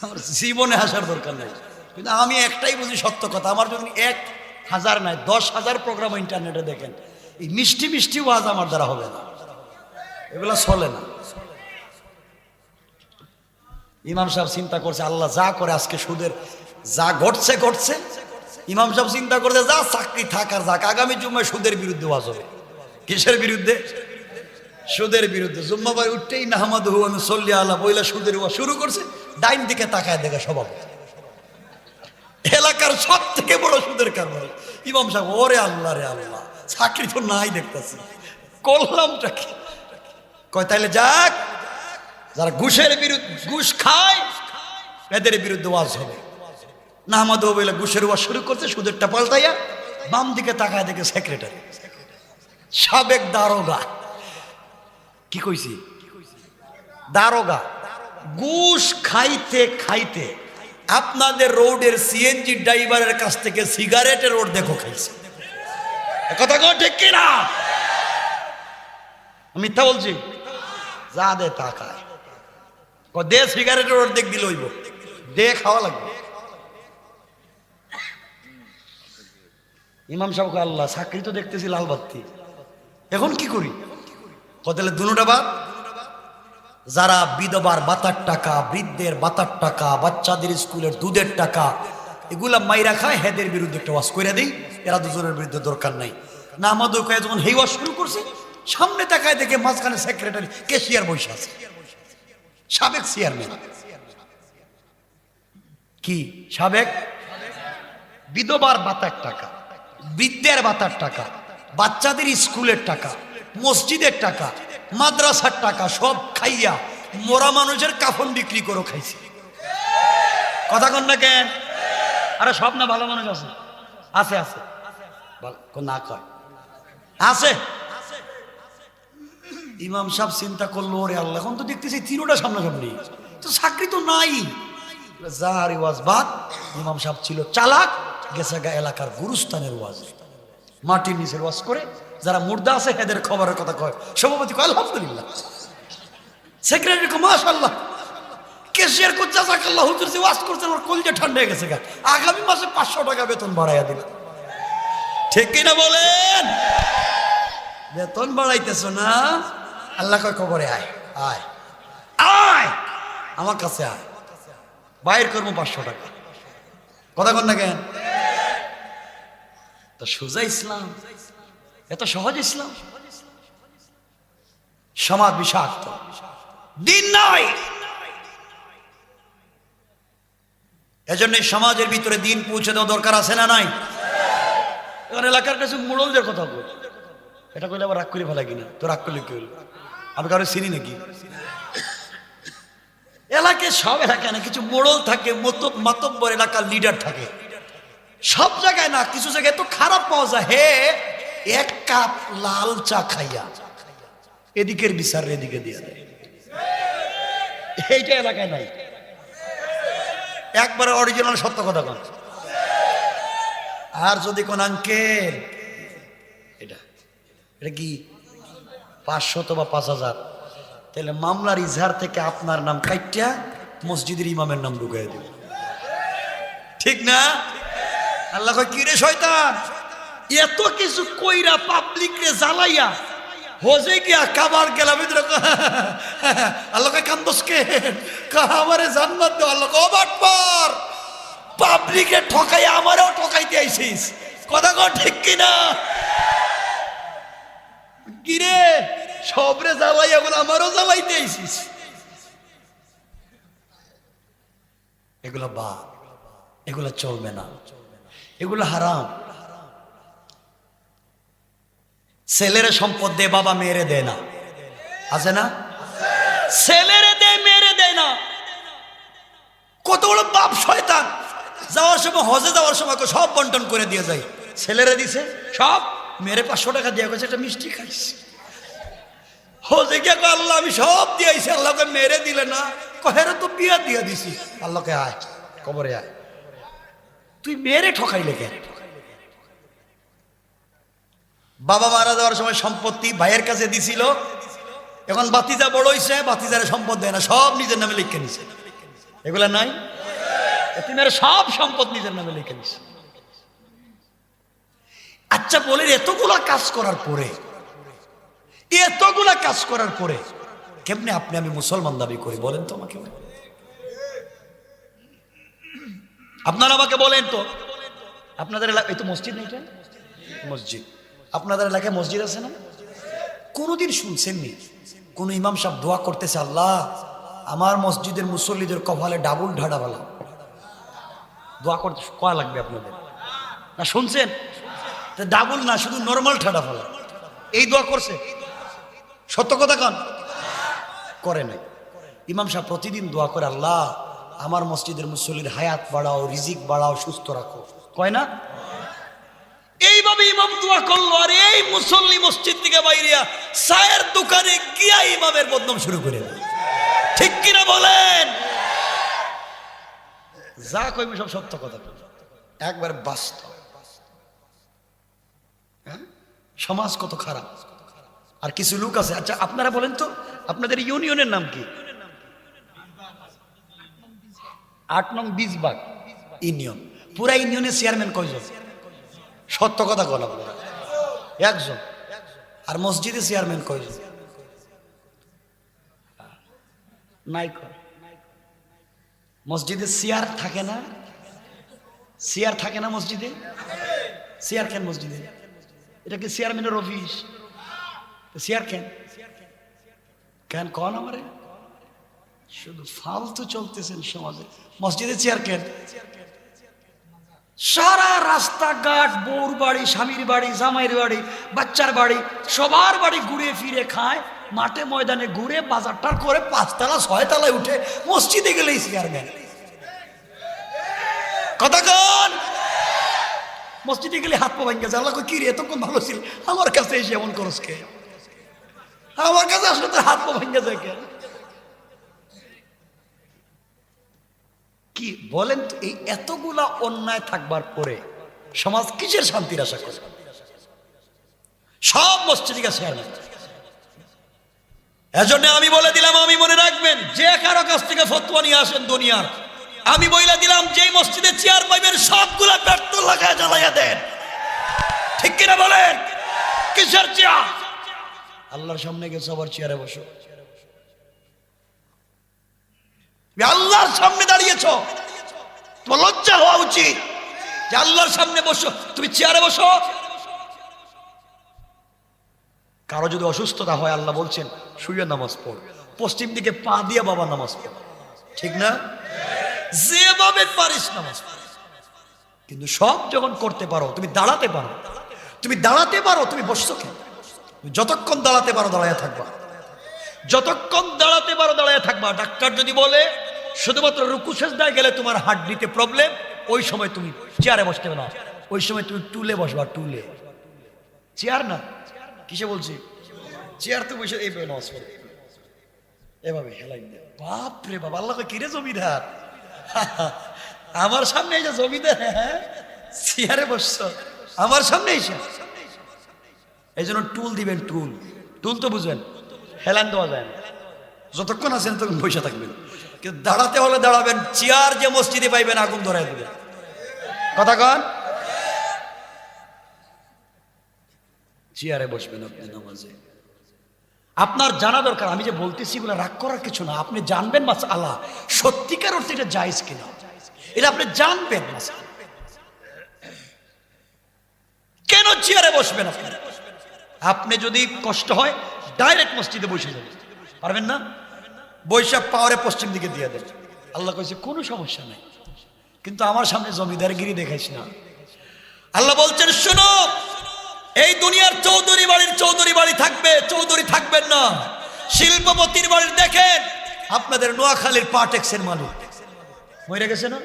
আমার জীবনে আসার দরকার নেই, কিন্তু আমি একটাই বুঝি সত্য কথা। আমার যদি হাজার নাই 10,000 প্রোগ্রাম ইন্টারনেটে দেখেন, এই মিষ্টি মিষ্টি ওয়াজ আমার দ্বারা হবে না, এগুলা চলে না। ইমাম সাহেব চিন্তা করছে আল্লাহ যা করে আজকে সুদের যা ঘটছে ঘটছে, ইমাম সাহেব চিন্তা করছে যা চাকরি থাকার যাক, আগামী জুম্মায় সুদের বিরুদ্ধে ওয়াজ হবে। কিসের বিরুদ্ধে? সুদের বিরুদ্ধে। জুম্মা ভাই উঠতেই নাহমাদুহু ওয়া নুসাল্লি আলা বইলা সুদের ওয়াজ শুরু করছে, ডাইন দিকে তাকায় দেখে সভাপতি এলাকার সব থেকে বড় সুদের কারবার। ইমাম সাহেব ওরে আল্লাহ রে আল্লাহ, চাকরি তো নাই দেখতেছি, করলামটা কি? কয় তাইলে যাক, যারা ঘুষের বিরুদ্ধে ঘুষ খায় এদের বিরুদ্ধে ওয়াজ হবে। নাহমাদুহু বইলা ঘুষের ওয়াজ শুরু করছে, সুদেরটা পাল্টাইয়া বাম দিকে তাকায় দেখে সেক্রেটারি, সাবেক দারোগা। কি কইছি? দারোগা। ঘুষ খাইতে খাইতে আপনাদের রোডের সিএনজি ড্রাইভারের কাছ থেকে সিগারেটের রোড দেখো খাইছে। কথা কো ঠিক কিনা? মিথ্যা বলছি? যা দে তাকায়, দে সিগারেটের রোড দেখ দিল হইব, দে খাওয়া লাগবে। ইমাম সাহেব আল্লাহ চাকরি তো দেখতেছি লাল বাতি, এখন কি করি? কতলে দুটা বাদ, যারা বিধবার বাতার টাকা, বৃদ্ধের বাতার টাকা, বাচ্চাদের স্কুলের দুধের টাকা এগুলা মাইরা খায়, হেদের বিরুদ্ধে একটা ওয়াজ করে দেই, এরা দুজনের বিরুদ্ধে দরকার নাই। না আমাদের কয়ে যখন হেই ওয়াজ শুরু করছে, সামনে তাকায় দেখে মাঝখানে সেক্রেটারি ক্যাশিয়ার বসে আছে, সাবেক চেয়ারম্যান। কি সাবেক? বিধবার বাতার টাকা, বৃদ্ধের বাতার টাকা, বাচ্চাদের স্কুলের টাকা, মসজিদের টাকা, মাদ্রাসার টাকা সব খাইয়া মরা মানুষের কাফন বিক্রি করে খাইছে। কথা কন না কেন? আরে সব না ভালো মানুষ আছে, আছে আছে না কয় আছে। ইমাম সাহেব চিন্তা করলো ওরে আল্লাহ, এখন তো দেখতেছি তিনোটা সামনাসামনি, তো চাকরি তো নাই। যাহারি ওয়াজ বাদ। ইমাম সাহেব ছিল চালাক, গেছে গা এলাকার গুরুস্থানের ওয়াজ, মাটির নিচের ওয়াজ করে যারা মুর্দা আছে এদের খবরের কথা কয়। সভাপতি কয় আলহামদুলিল্লাহ, সেক্রেটারি কয় মাশাআল্লাহ, ক্যাশিয়ার কয় জাযাকাল্লাহ, হুজুর যে ওয়াজ করছেন আমার কলিজা ঠান্ডা হয়ে গেছে গা, আগামী মাসে 500 টাকা বেতন বাড়াইয়া দিল। ঠিক কিনা বলেন? বেতন বাড়াইতেছ না? আল্লাহ কয় খবরে আয় আয় আয়, আমার কাছে আয়, বাইর করবো 500 টাকা। কথা কন না কেন? তো সোজা ইসলাম, এত সহজ ইসলাম। সমাজ বিষাক্ত, দিন নাই। এজন্য সমাজের ভিতরে দিন পৌঁছে দেওয়া দরকার আছে না নাই? এখানে এলাকার কাছে মোড়লদের কথা বল, এটা কইলে আবার রাগ করে ফেলা কিনা, তো রাগ করলে কি হলো? আমি কারো চিনি নাকি? এলাকায় সব এলাকায় না কিছু মোড়ল থাকে, মাতব্বর এলাকার লিডার থাকে, সব জায়গায় না, কিছু জায়গায় তো খারাপ পাওয়া যায়। হে এক কাপ লাল চা খাইয়া এদিকের বিচার এদিকে দিয়ে দেয়, এইটা এলাকায় নাই। একবারে অরিজিনাল সত্য কথা বল। আর যদি কোন আঙ্কেল এটা এটা কি 500 বা 5000, তাহলে মামলার ইজহার থেকে আপনার নাম কাইটা মসজিদের ইমামের নাম ঢুকাই দিল, ঠিক না? আল্লাহ কয় কি রে শয়তান, এত কিছু কইরা পাবলিক রে জ্বালাইয়া হজে গিয়া কাবার গেলাম, আল্লাহ কয় কান্দসকে আমারে জান্নাত দাও। আল্লাহ কয় বাটপার, পাবলিকে ঠকাই আমারও ঠকাইতে আইছিস। কথা কও ঠিক কিনা? কিরে সবরে জ্বালাইয়া বলে আমারও জ্বালাইতে আইছিস। এগুলা বাপ, এগুলা চলবে না, এগুলো হারাম। ছেলের সম্পদ দে, বাবা মেয়েরে দেয় না, আছে না? ছেলেরে দে, মেয়েরে দেয় না। কত বড় বাপ শয়তান, যাওয়ার সময় হজে যাওয়ার সময় সব বন্টন করে দিয়ে যায়। ছেলেরে দিছে সব, মেয়েরে 500 টাকা দিয়ে গেছে একটা মিষ্টি খাইস। হজে গিয়ে আল্লাহ আমি সব দিয়েছি, আল্লাহকে মেরে দিলে না, কহেরে তো বিয়া দিয়ে দিছি। আল্লাহকে আয় কবরে আয়, তুই মেরে ঠকাইলে কেন? বাবা মারা যাওয়ার সময় সম্পত্তি ভাইয়ের কাছে দিছিল, এখন বাতিজা বড় হইছে, বাতিজারে সম্পদ দেয় না, সব নিজের নামে লিখে নিছে। এগুলা নাই? এতিমের সব সম্পদ নিজের নামে লিখে নিছে। আচ্ছা বলেন, এতগুলা কাজ করার পরে কেমনে আপনি আমি মুসলমান দাবি করি বলেন তো আমাকে? আপনারা আমাকে বলেন তো, আপনাদের এলাকায় তো মসজিদ নেই? মসজিদ আপনাদের এলাকায় মসজিদ আছে না? কোনদিন শুনছেননি কোন ইমাম সাহেব দোয়া করতেছে, আল্লাহ আমার মসজিদের মুসল্লিদের কপালে ডাবল ঢাডা বালা? দোয়া করতে কয় লাগবে আপনাদের? না শুনছেন? ডাবল না, শুধু নর্মাল ঠাডা ফেলা, এই দোয়া করছে? সত্য কথা কন, করে নাই। ইমাম সাহেব প্রতিদিন দোয়া করে, আল্লাহ আমার মসজিদের মুসল্লির হায়াত বাড়াও, রিজিক বাড়াও, সুস্থ রাখো, কয় না? এইভাবে ইমাম দোয়া করলো, আর এই মুসল্লি মসজিদ থেকে বাইরিয়া চায়ের দোকানে গিয়া ইমামের বদনাম শুরু করে। ঠিক কিনা বলেন? যা কইবে সব সত্য কথা, একবার বাস্তব। সমাজ কত খারাপ। আর কিছু লোক আছে, আচ্ছা আপনারা বলেন তো, আপনাদের ইউনিয়নের নাম কি? 8 নং বীজবাগ ইউনিয়ন। পুরা ইউনিয়নের চেয়ারম্যান কয়জন? সত্য কথা বলা, একজন। আর মসজিদে চেয়ারম্যান কয়জন? নাই। মসজিদে চেয়ার থাকে না? চেয়ার থাকে না মসজিদে? চেয়ার কেন মসজিদে? এটা কি চেয়ারম্যানের অফিস? চেয়ার কেন কেন কন আমারে? শুধু ফালতু চলতেছেন সমাজে। মসজিদে চেয়ার কেন? সারা রাস্তাঘাট, বউর বাড়ি, স্বামীর বাড়ি, জামাইয়ের বাড়ি, বাচ্চার বাড়ি, সবার বাড়ি ঘুরে ফিরে খায়, মাঠে ময়দানে ঘুরে বাজারটার করে 5 তলা 6 তলায় উঠে মসজিদে গেলেই চেয়ারম্যান। কথা কন? মসজিদে গেলে হাত পা ভাঙ্গা যায়। আল্লাহ কই, কি রে এতক্ষণ ভালো ছিল, আমার কাছে এসে এমন করস কে? আমার কাছে আসলে তোর হাত পা ভাঙ্গা যায় কেন? কি বলেন তো? এই এতগুলা অন্যায় থাকবার পরে সমাজ কিসের শান্তির আশা করে? সব মসজিদে চেয়ারম্যান। এজন্য আমি বলে দিলাম, আমি মনে রাখবেন, যে কারো কাছ থেকে ফতোয়া নিয়ে আসেন দুনিয়ার, আমি বইলা দিলাম, যেই মসজিদে চেয়ার পাইবেন সবগুলা পেট্রোল লাগায় জ্বালাইয়া দেন। ঠিক কিনা বলেন? কিসের চেয়ার? আল্লাহর সামনে গেছে, আবার চেয়ারে বসো। আল্লাহর সামনে দাঁড়িয়েছ, তোমার লজ্জা হওয়া উচিত যে আল্লাহর সামনে বসো, তুমি চেয়ারে বসো। কারো যদি অসুস্থতা হয়, আল্লাহ বলছেন শুয়ে নামাজ পড়, পশ্চিম দিকে পা দিয়ে বাবা নামাজ পড়। ঠিক না? যেভাবে পারিস নামাজ পড়। কিন্তু সব যখন করতে পারো, তুমি দাঁড়াতে পারো, তুমি বসছো কেন? যতক্ষণ দাঁড়াতে পারো দাঁড়ায় থাকবা, যতক্ষণ দাঁড়াতে পারো দাঁড়ায় থাকবা। ডাক্তার যদি বলে শুধুমাত্র রুকু সেজদায় গেলে তোমার হার্টবিটে প্রবলেম, ওই সময় তুমি চেয়ারে বসতে না, ওই সময় তুমি টুলে বসবা। টুলে, চেয়ার না। কিসে বলছি? চেয়ার তো বসে এইভাবে নামাজ পড়ে, এভাবে হেলাই দেয়। বাপ রে বাপ, আল্লাহ কিরে জমিদার, আমার সামনে এই যে জমিদার, হ্যাঁ চেয়ারে বসছো আমার সামনে এসে। এই জন্য টুল দিবেন, টুল তো বুঝবেন, হেলান দেওয়া যায় না। যতক্ষণ আছেন তখন বসে থাকবেন, কিন্তু দাঁড়াতে হলে দাঁড়াবেন। চেয়ার যে মসজিদে পাইবেন আগুন ধরাই দিবেন। কথা কন? চেয়ারে বসবেন আপনি নামাজে। আপনার জানা দরকার, আমি যে বলতেছি এগুলো রাগ করার কিছু না। আপনি জানবেন মাসআলা সত্যিকার অর্থে এটা জায়েজ কিনা, এটা আপনি জানবেন। কেন চেয়ারে বসবেন আপনি? আপনি যদি কষ্ট হয় ডাইরেক্ট মসজিদে বসে যাবেন, পারবেন না? বৈশাখ পাওয়ারে পশ্চিম দিকে দিয়ে দেন। আল্লাহ কইছে কোনো সমস্যা নাই, কিন্তু আমার সামনে জমিদারগিরি দেখাইস না। আল্লাহ বলছেন, শোনো, এই দুনিয়ার চৌধুরী বাড়ি থাকবে, চৌধুরী থাকবেন না। শিল্পপতির বাড়ির দেখেন, আপনাদের নোয়াখালীর পাটেক্সের মালিক মরে গেছে না,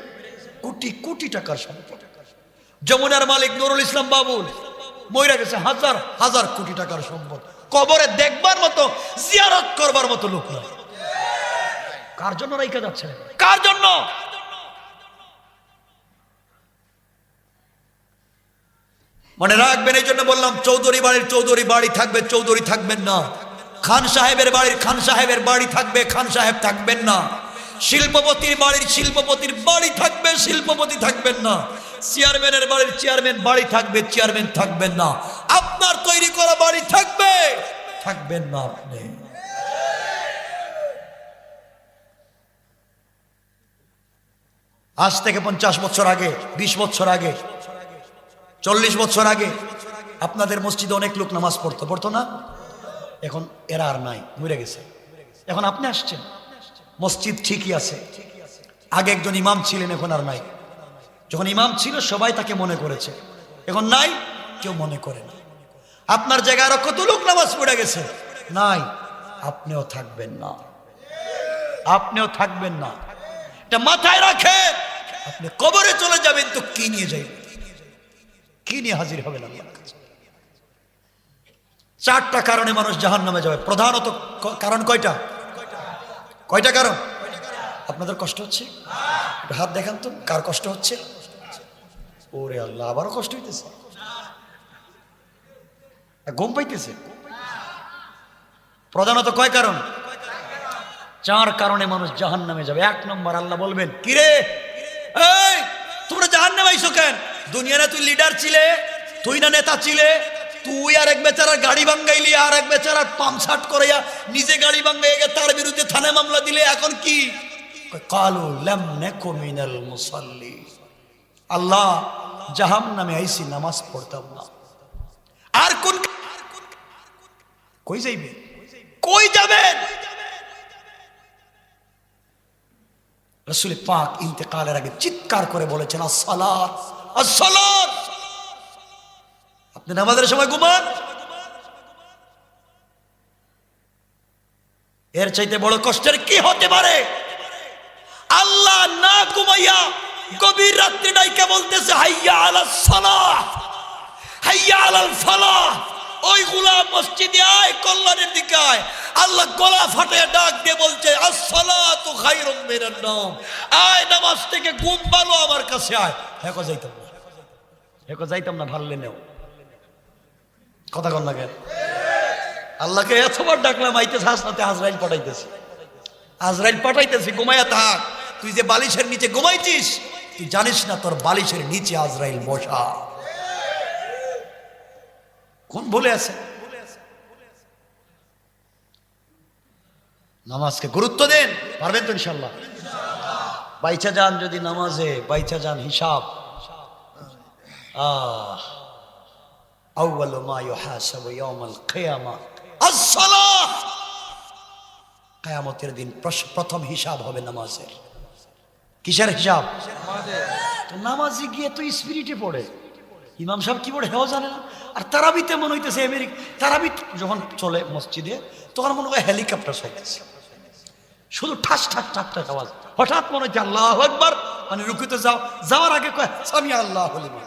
কোটি কোটি টাকার সম্পদ। যমুনার মালিক নুরুল ইসলাম বাবুল মরে গেছে, হাজার হাজার কোটি টাকার সম্পদ। কবরে দেখবার মতো, জিয়ারত করবার মতো লোক নাই। কার জন্য রাইখা যাচ্ছে? কার জন্য? মনে রাখবেন, এই জন্য বললাম, চৌধুরী বাড়ির চৌধুরী বাড়ি থাকবে, চৌধুরী থাকবেন না। খান সাহেবের বাড়ির খান সাহেবের বাড়ি থাকবে, খান সাহেব থাকবেন না। শিল্পপতির বাড়ির শিল্পপতির বাড়ি থাকবে, শিল্পপতি থাকবেন না। চেয়ারম্যানের বাড়ির চেয়ারম্যান বাড়ি থাকবে, চেয়ারম্যান থাকবেন না। আপনার তৈরি করা বাড়ি থাকবে, থাকবেন না আপনি। আজ থেকে 50 বছর আগে, 20 বছর আগে, 40 বছর আগে আপনাদের মসজিদে অনেক লোক নামাজ পড়তো না? এখন এরা আর নাই, মরে গেছে। এখন আপনি আসছেন, মসজিদ ঠিকই আছে। আগে একজন ইমাম ছিলেন, এখন আর নাই। যখন ইমাম ছিল সবাই তাকে মনে করেছে, এখন নাই, কেউ মনে করে না। আপনার জায়গায় আরো কত লোক নামাজ পড়ে গেছে, নাই। আপনিও থাকবেন না, আপনিও থাকবেন না। এটা মাথায় রাখেন। আপনি কবরে চলে যাবেন তো কি নিয়ে যাবেন, কি নিয়ে হাজির হবেন আল্লাহর কাছে? 4টা কারণে মানুষ জাহান্নামে যাবে। প্রধানত কারণ কয়টা? কয়টা কারণ? আপনাদের কষ্ট হচ্ছে? হাত দেখান তো, কার কষ্ট হচ্ছে? ওরে আল্লাহ, আবারও কষ্ট হইতেছে, ঘুম পাইতেছে। প্রধানত কয় কারণ? 4 কারণে মানুষ জাহান্নামে যাবে। 1 নম্বর, আল্লাহ বলবেন, কিরে এই তোমরা জাহান্নামে আইছো কেন? দুনিয়া না তুই লিডার ছিলে, তুই না নেতা ছিলে, তুই আর এক বেচারার গাড়ি ভাঙ্গাইলি, আর এক বেচারার পাম্পসাট করাইয়া নিজে গাড়ি ভাঙ্গাইয়া তার বিরুদ্ধে থানায় মামলা দিলে, এখন কি? কালু লাম নাকু মিনাল মুসাল্লি। আল্লাহ, জাহান্নামে আইছি, নামাজ পড়তাম না। আর কোন কই যাইবে, কই যাবেন? রাসূল পাক ইন্তেকালের আগে চিৎকার করে বলেছেন, আসসালাত আসসালাত। আপনি নামাজের সময় ঘুমান, এর চাইতে বড় কষ্টের কি হতে পারে? আল্লাহ না ঘুমাইয়া গভীর রাত্রে ডাইকা বলতেছে, হাইয়া আলাস সালাহ, হাইয়া আলাল ফালাহ। ওই গোলাম মসজিদে আয়, কল্যাণের দিকে আয়। আল্লাহ গলা ফাটে ডাক দিয়ে বলছে, আসসালাতু খায়রুম মিনান নাওম। আয়, নামাজ থেকে ঘুম ভালো, আমার কাছে আয়। হেকো যাইতাম না, হেকো যাইতাম না, ভাললে নেও। কথা কন না কেন? আল্লাহকে এতবার ডাকলাম, আইতেছে হাসনাতে, আজরাইল পাঠাইতেছি, আজরাইল পাঠাইতেছি, ঘুমাইয়া থাক। তুই যে বালিশের নিচে ঘুমাইছিস, তুই জানিস না তোর বালিশের নিচে আজরাইল বসা। কোন বলে আছে? নামাজকে গুরুত্ব দেন, পারবেন তো ইনশাআল্লাহ? বাইচা যান যদি নামাজে, বাইচা যান হিসাব। আউয়ালু মা ইউহাসাবু ইয়াউমাল কিয়ামা আস-সালাহ। কিয়ামতের দিন প্রথম হিসাব হবে নামাজের। কিসের হিসাব? তো নামাজে গিয়ে তো স্পিরিটে পড়ে, ইমাম সাহেব কি পড়ে হেও জানে না। আর তারাবিতে মনে হইতেছে আমেরিকা, তারাবি যখন চলে মসজিদে তখন মনে হয় হেলিকপ্টার চলতেছে, শুধু ঠাস ঠাস ঠাস ঠাস আওয়াজ। হঠাৎ মনে হচ্ছে আল্লাহু আকবার, মানে রুকুতে যাওয়ার আগে কয় সামি আল্লাহু লিমান।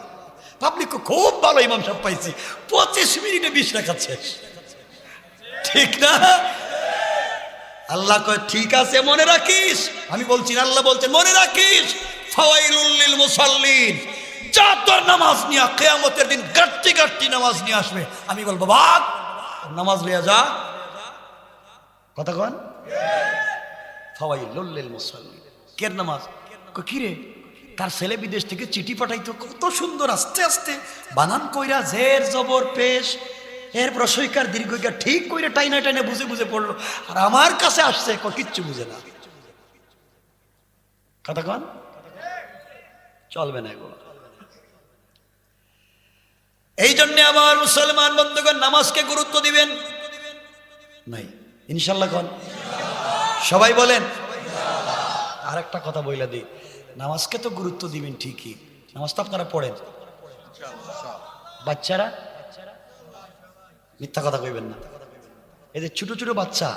পাবলিক খুব ভালো ইমাম সাহেব পাইছি, 25 মিনিটে 20 রাকাত শেষ, ঠিক না? আল্লাহ কয় ঠিক আছে, মনে রাখিস। আমি বলছি না, আল্লাহ বলছেন মনে রাখিস, ফাওয়াইলুল লিল মুসাল্লিন। যা তোর নামাজ নিয়ে কিয়ামতের দিন গাট্টি গাট্টি নামাজ নিয়ে আসবে। আমি বলবো ভাগ, নামাজ লিয়া যা। কথা কন, ফাওয়াইলুল লিল মুসাল্লিন। কের নামাজ? কি রে, তার ছেলে বিদেশ থেকে চিঠি পাঠাইতো, কত সুন্দর আস্তে আস্তে বানান কইরা, জের জবর পেশ, এর প্রসইকার দীর্ঘইকার ঠিক কইরা টাইনা টাইনা বুঝে বুঝে পড়লো। আর আমার কাছে আসছে, কিচ্ছু বুঝে না। কথা কন, চলবে না এগুলো। এই জন্য আমার মুসলমান বন্ধুগণ, নামাজকে গুরুত্ব দিবেন নাই ইনশাল্লাহ। কন সবাই বলেন। আর একটা কথা বইলা দিই, নামাজকে তো গুরুত্ব দিবেন ঠিকই, নামাজ তো আপনারা পড়েন। বাচ্চারা, মিথ্যা কথা কইবেন না। এদের ছোট ছোট বাচ্চা,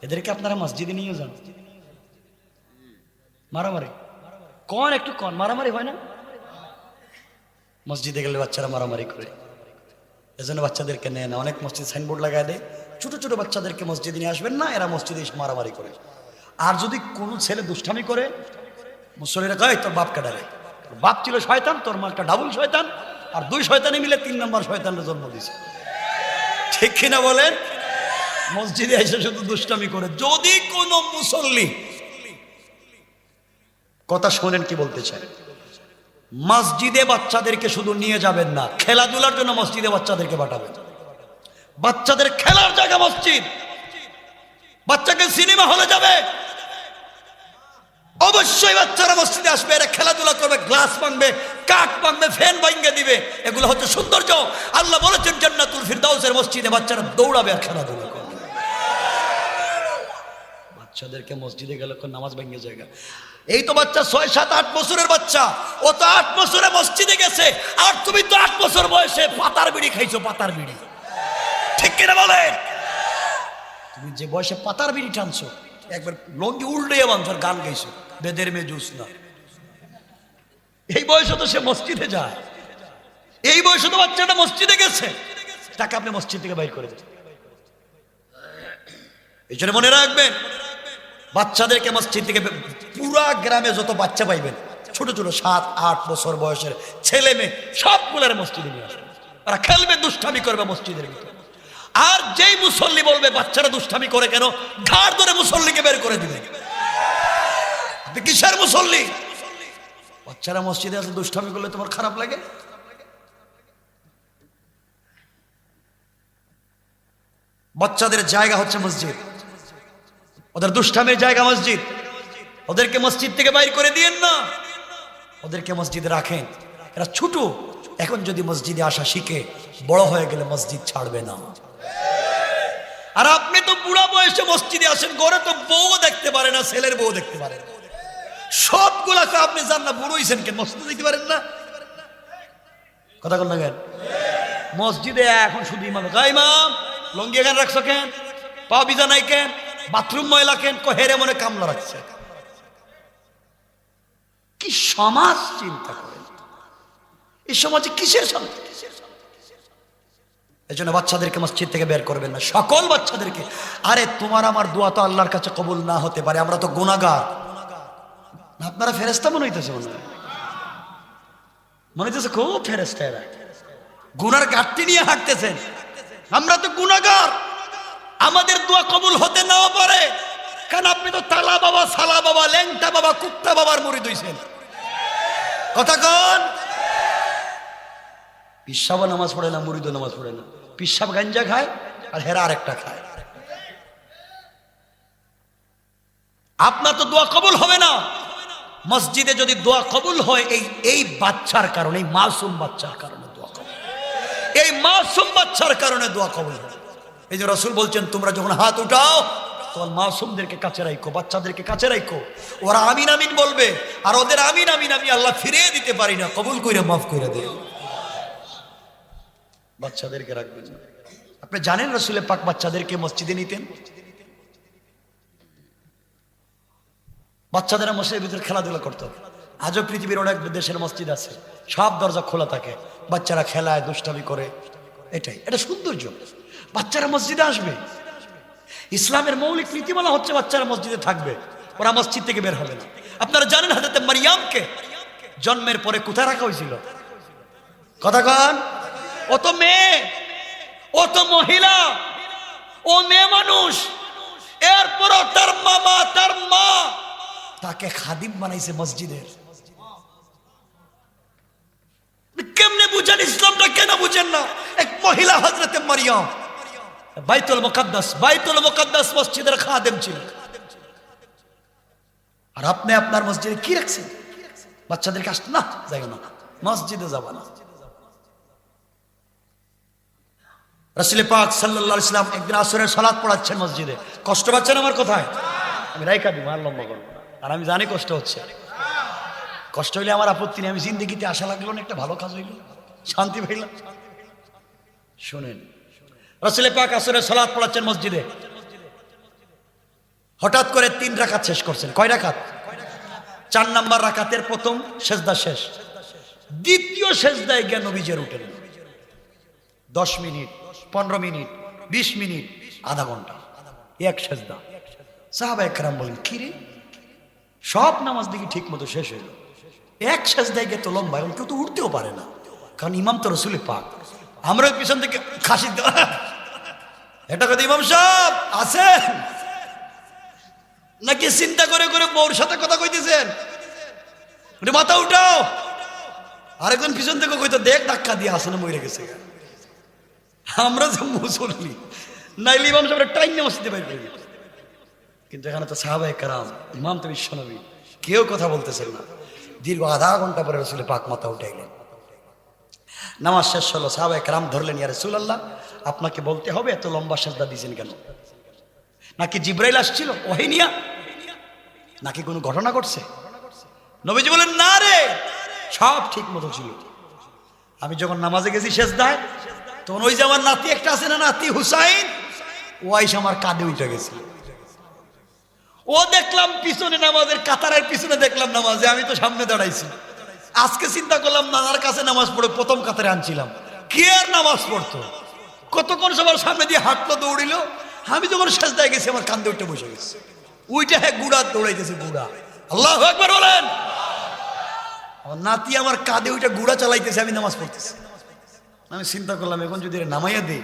এদেরকে আপনারা মসজিদে নিয়ে যান। মারামারি কন, একটু কন, মারামারি হয় না? মসজিদে গেলে বাচ্চারা মারামারি করে, এজন্য বাচ্চাদেরকে নেয় না। অনেক মসজিদ সাইনবোর্ড লাগায় দেয়, ছোট ছোট বাচ্চাদেরকে মসজিদে নিয়ে আসবেন না, এরা মসজিদে মারামারি করে। আর যদি কোনো ছেলে দুষ্টামি করে, মুসল্লিরা কয় তোর বাপকে ডারে, বাপ ছিল শয়তান, তোর মা একটা ডাবল শয়তান, আর 2 শয়তানে মিলে 3 নম্বর শয়তানের জন্ম দিয়েছে, ঠিক কিনা বলেন? মসজিদে এসে শুধু দুষ্টামি করে। যদি কোনো মুসল্লি, কথা শোনেন কি বলতে চায়, মসজিদে বাচ্চাদেরকে শুধু নিয়ে যাবেন না, খেলাধুলার জন্য মসজিদে বাচ্চাদেরকে পাঠাবেন। বাচ্চাদের খেলার জায়গা মসজিদ। বাচ্চাকে সিনেমা হলে যাবে, অবশ্যই বাচ্চারা মসজিদে আসবে, এরা খেলাধুলা করবে, গ্লাস ভাঙবে, কাঠ ভাঙবে, ফ্যান ভাঙবে দিবে। এগুলো হচ্ছে সৌন্দর্য। আল্লাহ বলেছেন জান্নাতুল ফিরদাউসের মসজিদে বাচ্চারা দৌড়াবে আর খেলাধুলা করবে। বাচ্চাদেরকে মসজিদে গেলে নামাজ ভেঙে জায়গা। এই তো বাচ্চা 6, 7, 8 বছরের বাচ্চা, ও তো 8 বছরে মসজিদে গেছে, আর তুমি তো 8 বছর বয়সে পাতার বিড়ি খাইছো। পাতার বিড়ি, ঠিক কিনা বলে? তুমি যে বয়সে পাতার বিড়ি টানছো, একবার লঙ্গি উল্টে বাঁধছো, গান গাইছো, বেদের মে জুস না, এই বয়সে তো সে মসজিদে যায়। এই বয়সে তো বাচ্চাটা মসজিদে গেছে, তাকে আপনি মসজিদ থেকে বাইর করে দেন। এই জন্য মনে রাখবেন, বাচ্চাদেরকে মসজিদ থেকে, পুরা গ্রামে যত বাচ্চা পাইবেন ছোট ছোট 7, 8 বছর বয়সের ছেলে মেয়ে সবগুলোর মসজিদে নিয়ে আসবেন। তারা খেলবে, দুষ্টামি করবে মসজিদের ভিতরে। আর যেই মুসল্লি বলবে বাচ্চারা দুষ্টামি করে কেন, ঘাড় ধরে মুসল্লিকে বের করে দিবে। আপনি কিসের মুসল্লি? বাচ্চারা মসজিদে আছে, দুষ্টামি করলে তোমার খারাপ লাগে? বাচ্চাদের জায়গা হচ্ছে মসজিদ, ওদের দুষ্টামের জায়গা মসজিদ। ওদেরকে মসজিদ থেকে বাইর করে দিয়েন না, ওদেরকে মসজিদে রাখেন। এরা ছোট, এখন যদি মসজিদে আসা শিখে, বড় হয়ে গেলে মসজিদ ছাড়বে না। আর আপনি তো বুড়া বয়সে মসজিদে আসেন, ঘরে তো বউ দেখতে পারে না, ছেলের বউ দেখতে পারেন, সবগুলাকে আপনি জান না, বুড়ো হইছেন কেন মসজিদে দেখতে পারেন না? কথা বল না কেন? মসজিদে এখন শুধু ইমাম, ইমাম লঙ্গি এখানে রাখছো কেন, পা বিজা নাই কেন, বাথরুম ময়লা কেন, হেরে মনে কামলা রাখছে। কি সমাজ চিন্তা করেন, এই সমাজে কিসের শান্তি? এই জন্য বাচ্চাদেরকে মসজিদ থেকে বের করবেন না, সকল বাচ্চাদেরকে। আরে তোমার আমার দোয়া তো আল্লাহর কাছে কবুল না হতে পারে, আমরা তো গুনাহগার। আপনারা ফেরেশতা মনে হইতেছে, মনে হইতেছে খুব ফেরেশতা, এরা গুনার ঘাটতি নিয়ে হাঁটতেছেন। আমরা তো গুনাহগার, আমাদের দোয়া কবুল হতে নাও পারে, কারণ আপনি তো তালা বাবা, সালা বাবা, ল্যাংটা বাবা, কুত্তা বাবার মুরিদ হইছেন। কথা কন। পিসাব নামাজ পড়ে না, মুরিদও নামাজ পড়ে না, পিসাব গাঞ্জা খায় আর হেরা আরেকটা খায়। আপনার তো দোয়া কবুল হবে না। মসজিদে যদি দোয়া কবুল হয়, এই বাচ্চার কারণে, এই মাসুম বাচ্চার কারণে দোয়া কবুল, এই মাসুম বাচ্চার কারণে দোয়া কবুল হয়। এই যে রাসূল বলছেন, তোমরা যখন হাত উঠাও তোমার মাসুমদেরকে কাছে রাখো, বাচ্চাদেরকে কাছে রাখো, ওরা আমিন আমিন বলবে, আর ওদের আমিন আমিন আমি আল্লাহ ফিরিয়ে দিতে পারি না, কবুল করে মাফ করে দেয়। বাচ্চাদেরকে রাখবেন। আপনি জানেন রাসূল পাক বাচ্চাদেরকে মসজিদে নিতেন, বাচ্চাদের মসজিদের ভিতরে খেলাধুলা করতো। আজও পৃথিবীর অনেক দেশের মসজিদ আছে, সব দরজা খোলা থাকে, বাচ্চারা খেলায়, দুষ্টামি করে। এটা সৌন্দর্য। বাচ্চারা মসজিদে আসবে, ইসলামের মৌলিক নীতিমালা হচ্ছে বাচ্চারা মসজিদে থাকবে, ওরা মসজিদ থেকে বের হবে না। আপনারা জানেন হযরত মারিয়ামকে জন্মের পরে কোথায় রাখা হয়েছিল? কথা কন। ও তো মেয়ে, ও তো মহিলা, ও মেয়ে মানুষ, এরপরও তার মামা, তার মা তাকে খাদিম বানাইছে মসজিদের। কেমনে বুঝেন ইসলামটা, কেন বুঝেন না? এক মহিলা হযরত মারিয়াম বাইতুল মুকাদ্দাস মসজিদের খাদেম ছিল। আর আপনি আপনার মসজিদে কি রাখছেন? বাচ্চাদেরকে আসতে না, যাই না, মসজিদে যাবা না। রাসূল পাক সাল্লাল্লাহু আলাইহি ওয়াসাল্লাম একদিন আসরের সালাত পড়াচ্ছেন মসজিদে। কষ্ট পাচ্ছেন আমার কথায়? আমি রাইখা দিব, আর লম্বা করব না। আর আমি জানি কষ্ট হচ্ছে, কষ্ট হইলে আমার আপত্তি নেই। আমি জিন্দেগিতে আশা লাগলো না, একটা ভালো কাজ হইল, শান্তি পাইলাম। শুনেন, রাসূল পাক আসরের সালাত পড়াচ্ছেন মসজিদে, হঠাৎ করে 3 রাকাত শেষ করছেন। কয় রাকাত? 4 নাম্বার রাকাতের প্রথম সেজদা শেষ, দ্বিতীয় সেজদায় গিয়ে নবীজি উঠেন। 10 মিনিট, 15 মিনিট, 20 মিনিট, আধা ঘন্টা এক সেজদা। সাহাবায়ে কেরাম বলেন, কি রে, সব নামাজ দেখি ঠিক মতো শেষ হইল, এক সেজদায় গিয়ে তো লম্বা, এবং কেউ তো উঠতেও পারে না, কারণ ইমাম তো রাসূল পাক। আমরা পিছন থেকে খাসি, এটা কথা ইমাম সাহেব আছেন নাকি চিন্তা করে করে বউর সাথে কথা কইতেছেন? মাথা উঠাও, আরেকজন পিছন থেকে কইতো দেখ ধাক্কা দিয়ে আসে না মরে গেছে। আমরা যে মুসল্লি নাইলে ইমাম সাহেব টাইম মসজিদে বাইর করে দিত। কিন্তু এখানে তো সাহাবায়ে কেরাম, ইমাম তো বিশ্বনবী, কেউ কথা বলতেছেন না। দীর্ঘ আধা ঘন্টা পরে রাসূল পাক মাথা উঠে গেলেন। নামাজ শেষ হলো, সাহাবায়ে কেরাম ধরলেন, ইয়া রাসূলুল্লাহ আপনাকে বলতে হবে এত লম্বা সাজদা দিয়েছেন কেন? নাকি জিবরাইল আসছিল ওহী নিয়া, নাকি কোনো ঘটনা ঘটছে? নবীজি বলেন না রে, সব ঠিক মতো ছিল। আমি যখন নামাজে গেছি সেজদায়, তখন ওই যে আমার নাতি একটা আছে না, নাতি হুসাইন, ও আইসা আমার কাঁধে উঠে গেছে। ও দেখলাম পিছনে নামাজের কাতারের পিছনে দেখলাম নামাজে, আমি তো সামনে দাঁড়াইছি। আজকে চিন্তা করলাম নানার কাছে নামাজ পড়ে প্রথম কাতারে আনছিলাম, কে আর নামাজ পড়তো, কতক্ষণ সবার সামনে দিয়ে হাঁটলো, দৌড়িল। আমি যখন সেজদায় গেছি আমার কাঁধে উঠে বসে গেছে। ওইটা হ্যাঁ গুড়া দৌড়াইতেছে, গুড়া। আল্লাহু আকবার বলেন। আমার নাতি আমার কাঁধে ওইটা গুড়া চালাইতেছে, আমি নামাজ পড়তেছি। আমি চিন্তা করলাম এখন যদি নামাইয়া দিই,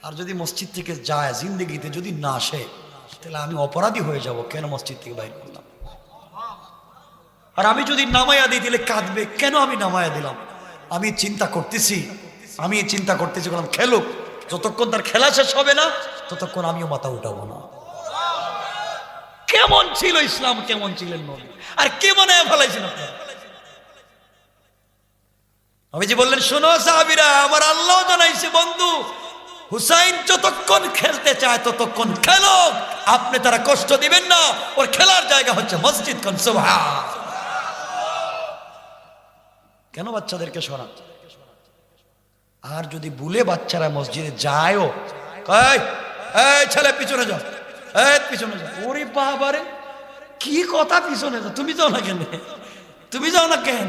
আর যদি মসজিদ থেকে যায় জিন্দেগিতে যদি না আসে, তাহলে আমি অপরাধী হয়ে যাব। কেন মসজিদ থেকে বাইর করলাম? আর আমি যদি নামাইয়া দিই তাহলে কাঁদবে, কেন আমি নামাইয়া দিলাম? আমি চিন্তা করতেছি বললাম খেলুক, যতক্ষণ তার খেলা শেষ হবে না ততক্ষণ আমিও মাথা উঠাবো না। কেমন ছিল ইসলাম, কেমন ছিলেন নবী, আর কেমন ফেলাইছেন আপনারা? নবীজি বললেন, শোনো সাহাবীরা, আমার আল্লাহ জানাইছে বন্ধু, হুসাইন যতক্ষণ খেলতে চায় ততক্ষণ খেলুক, আপনি তারা কষ্ট দিবেন না, ওর খেলার জায়গা হচ্ছে মসজিদ। কোন সুবহান। কেন বাচ্চাদেরকে সরান? আর যদি ভুলে বাচ্চারা মসজিদে যায়ও, এই ছেলে পিছনে যাও, এই পিছনে যাও। ওরে বাবারে, কি কথা পিছনে যাও? তুমি যাও না কেন? তুমি যাও না কেন?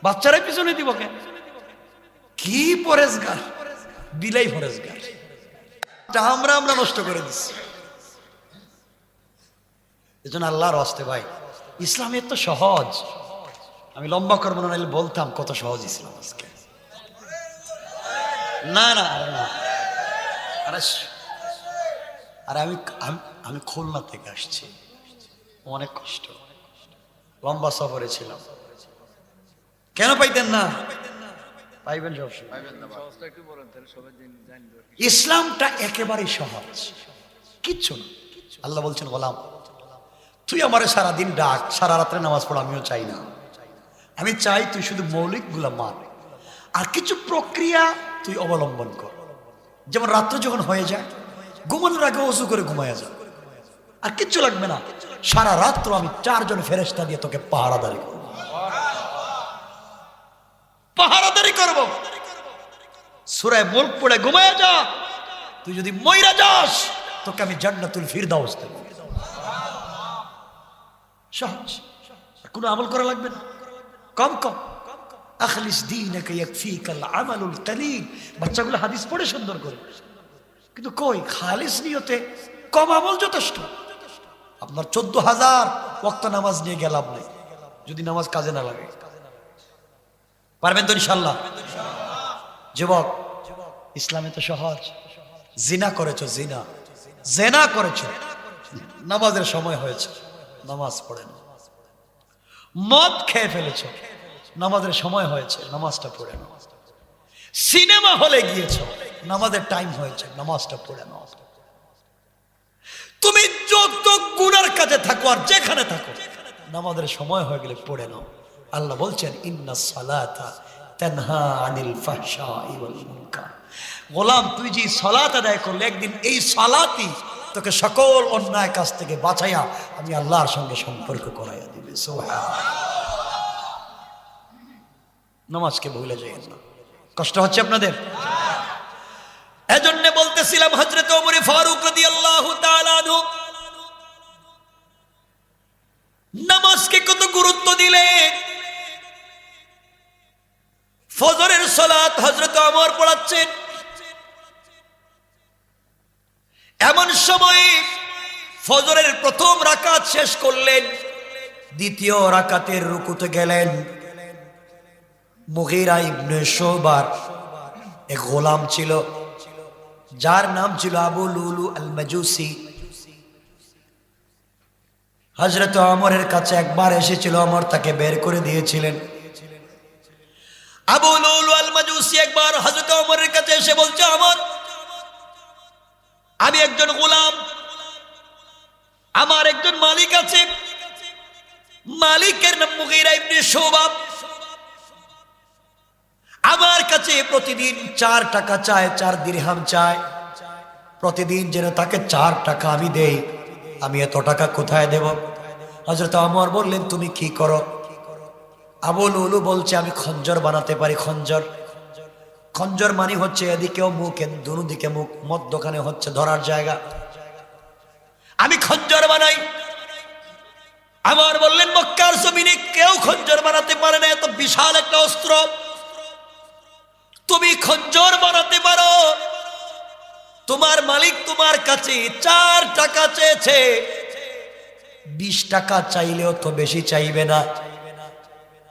বাচ্চারাই পিছনে দিব কেন? কি পরেশগার, বিলাই পরেশগার। আমরা নষ্ট করে দিচ্ছি। এজন্য আল্লাহর হস্তে ভাই, ইসলাম এত সহজ। আমি লম্বা করবো না, নাহলে বলতাম কত সহজ ইসলাম আজকে। না না আরে আমি খুলনা থেকে আসছি, অনেক কষ্ট, লম্বা সফরে ছিলাম। কেন পাইতেন না? পাইবেন সবসময়। ইসলামটা একেবারেই সহজ, কিচ্ছু না। আল্লাহ বলছেন, গোলাম তুই আমারে সারাদিন ডাক, সারা রাত্রে নামাজ পড়, আমিও চাই না। আমি চাই তুই শুধু মৌলিক গুলা মান, আর কিছু প্রক্রিয়া তুই অবলম্বন কর। যেমন রাত্র যখন হয়ে যায়, ঘুমানোর আগে ওযু করে ঘুমায়া যা, আর কিচ্ছু লাগবে না। সারা রাত্র আমি 4 জন ফেরেশতা দিয়ে তোকে পাহারাদারি করব, পাহারাদারি করব। সূরা মুলক পড়ে ঘুমায়া যা, তুই যদি মইরা যাস তোকে আমি জান্নাতুল ফিরদাউস দেব। সহজ, কোনো আমল করা লাগবে না। কম আখলিস দীনাকা ইয়াকফিকাল আমালুল কালিল। বাচ্চাগুলো হাদিস পড়ে সুন্দর করে, কিন্তু কই খালিস নিয়তে কম আমল যথেষ্ট। আপনার 14,000 ওয়াক্ত নামাজ নিয়ে গেলাম নাই যদি নামাজ কাজে না লাগে। পারবেন তো ইনশাআল্লাহ? যুবক, ইসলামে তো সহজ। জিনা করেছো, জেনা করেছো, নামাজের সময় হয়েছে, নামাজ পড়ে না। মদ খেয়ে ফেলেছো, নামাজের সময় হয়েছে, নামাজটা পড়ে নাও। সিনেমা হলে গিয়েছো, নামাজের টাইম হয়েছে, নামাজটা পড়ে নাও। তুমি যত গুনার কাজে থাকো আর যেখানে থাকো, নামাজের সময় হয়ে গেলে পড়ে নাও। আল্লাহ বলছেন, ইন্নাস সালাতা তানহা আনিল ফাহশাই ওয়াল মুনকার। গোলাম, তুই যে সালাত আদায় করলে, একদিন এই সালাতই তোকে সকল অন্যায় কাজ থেকে বাঁচাইয়া আমি আল্লাহর সঙ্গে সম্পর্ক করাইয়া দিবে। সুবহানাল্লাহ। নামাজকে ভুলে যাইয়েন না। কষ্ট হচ্ছে আপনাদের? এজন্য বলতেছিলাম, হযরত ওমর ফারুক রাদিয়াল্লাহু তাআলা আনহু নামাজকে কত গুরুত্ব দিলেন। ফজরের সালাত হযরত ওমর পড়াচ্ছেন, এমন সময় ফজরের প্রথম রাকাত শেষ করলেন, দ্বিতীয় রাকাতের রুকুতে গেলেন। মুগীরা ইবনে শুবার এক গোলাম ছিল, যার নাম ছিল আবু লুলু আল মাজুসি। হযরত ওমরের কাছে একবার এসেছিল, ওমর তাকে বের করে দিয়েছিলেন। আবু লুলু আল মাজুসি একবার হযরত ওমরের কাছে এসে বলছে, ওমর, আমি একজন গোলাম, আমার একজন মালিক আছে, মালিকের নাম মুগীরা ইবনে শুবা। আমার কাছে প্রতিদিন 4 টাকা চায়, 4 দিরহাম চায়, প্রতিদিন যেন তাকে 4 টাকা আমি দেই। আমি এত টাকা কোথায় দেব? হযরত ওমর বললেন, তুমি কি করো? আবু লুলু বলছে, আমি খঞ্জর বানাতে পারি। খঞ্জর, খঞ্জর মানে হচ্ছে এদিকেও মুখ, দুদিকে মুখ, মধ্যখানে হচ্ছে ধরার জায়গা। আমি খঞ্জর বানাই। আমার বললেন, মক্কার জমিনে কেউ খঞ্জর বানাতে পারে না, এত বিশাল একটা অস্ত্র, তুমি খঞ্জর বানাতে পারো। তোমার মালিক তোমার কাছে 4 টাকা চেয়েছে, 20 টাকা চাইলেও তো বেশি চাইবে না।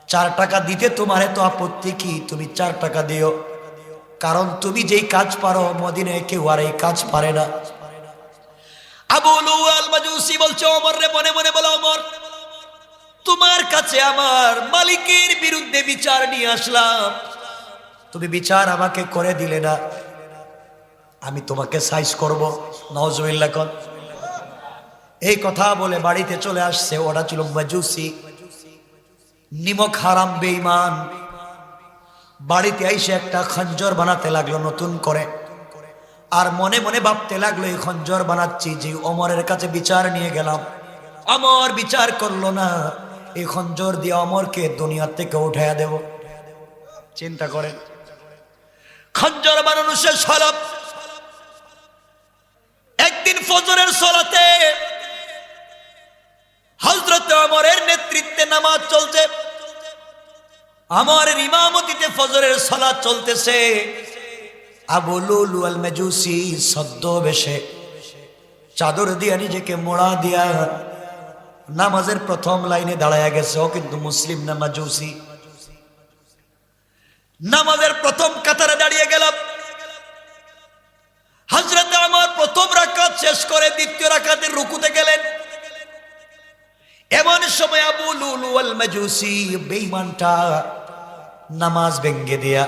4 টাকা দিতে তোমার এত আপত্তি কি? তুমি 4 টাকা দিও, কারণ তুমি যেই কাজ পারো মদিনায় কেউ আর এই কাজ পারে না। আবু লুলু আল মাজুসি বলছে, ওমর রে, মনে মনে বলো, ওমর, তোমার কাছে আমার মালিকের বিরুদ্ধে বিচার নিয়ে আসলাম, তুমি বিচার আমাকে করে দিলে না, আমি তোমাকে সাইজ করব। নাউজুবিল্লাহ কোন। এই কথা বলে বাড়িতে চলে আসছে। ওরা ছিল মাজুসি, নিমক হারাম বেঈমান। বাড়িতে এসে একটা খঞ্জর বানাতে লাগলো নতুন করে, আর মনে মনে ভাবতে লাগলো, এই খঞ্জর বানাচ্ছি যে ওমরের কাছে বিচার নিয়ে গেলাম, ওমর বিচার করলো না, এই খঞ্জর দিয়ে ওমরকে দুনিয়া থেকে উঠাইয়া দেব। চিন্তা করেন, খঞ্জর বানানো শেষ হলো। একদিন ফজরের সালাতে হযরত ওমরের নেতৃত্বে নামাজ চলছে, ওমরের ইমামতিতে ফজরের সালাত চলতেছে। আবু লুলু আল মাজুসি ছদ্মবেশে চাদর দিয়া নিজেকে মোড়া দিয়া নামাজের প্রথম লাইনে দাঁড়ায়া গেছে। ও কিন্তু মুসলিম না, মাজুসি। নামাজের প্রথম কাতারে দাঁড়িয়ে গেল। হযরত ওমর প্রথম রাকাত শেষ করে দ্বিতীয় রাকাতের রুকুতে গেলেন। এমন সময় আবু লুলু আল মাজুসি বেঈমানটা নামাজ ভেঙ্গে দিয়া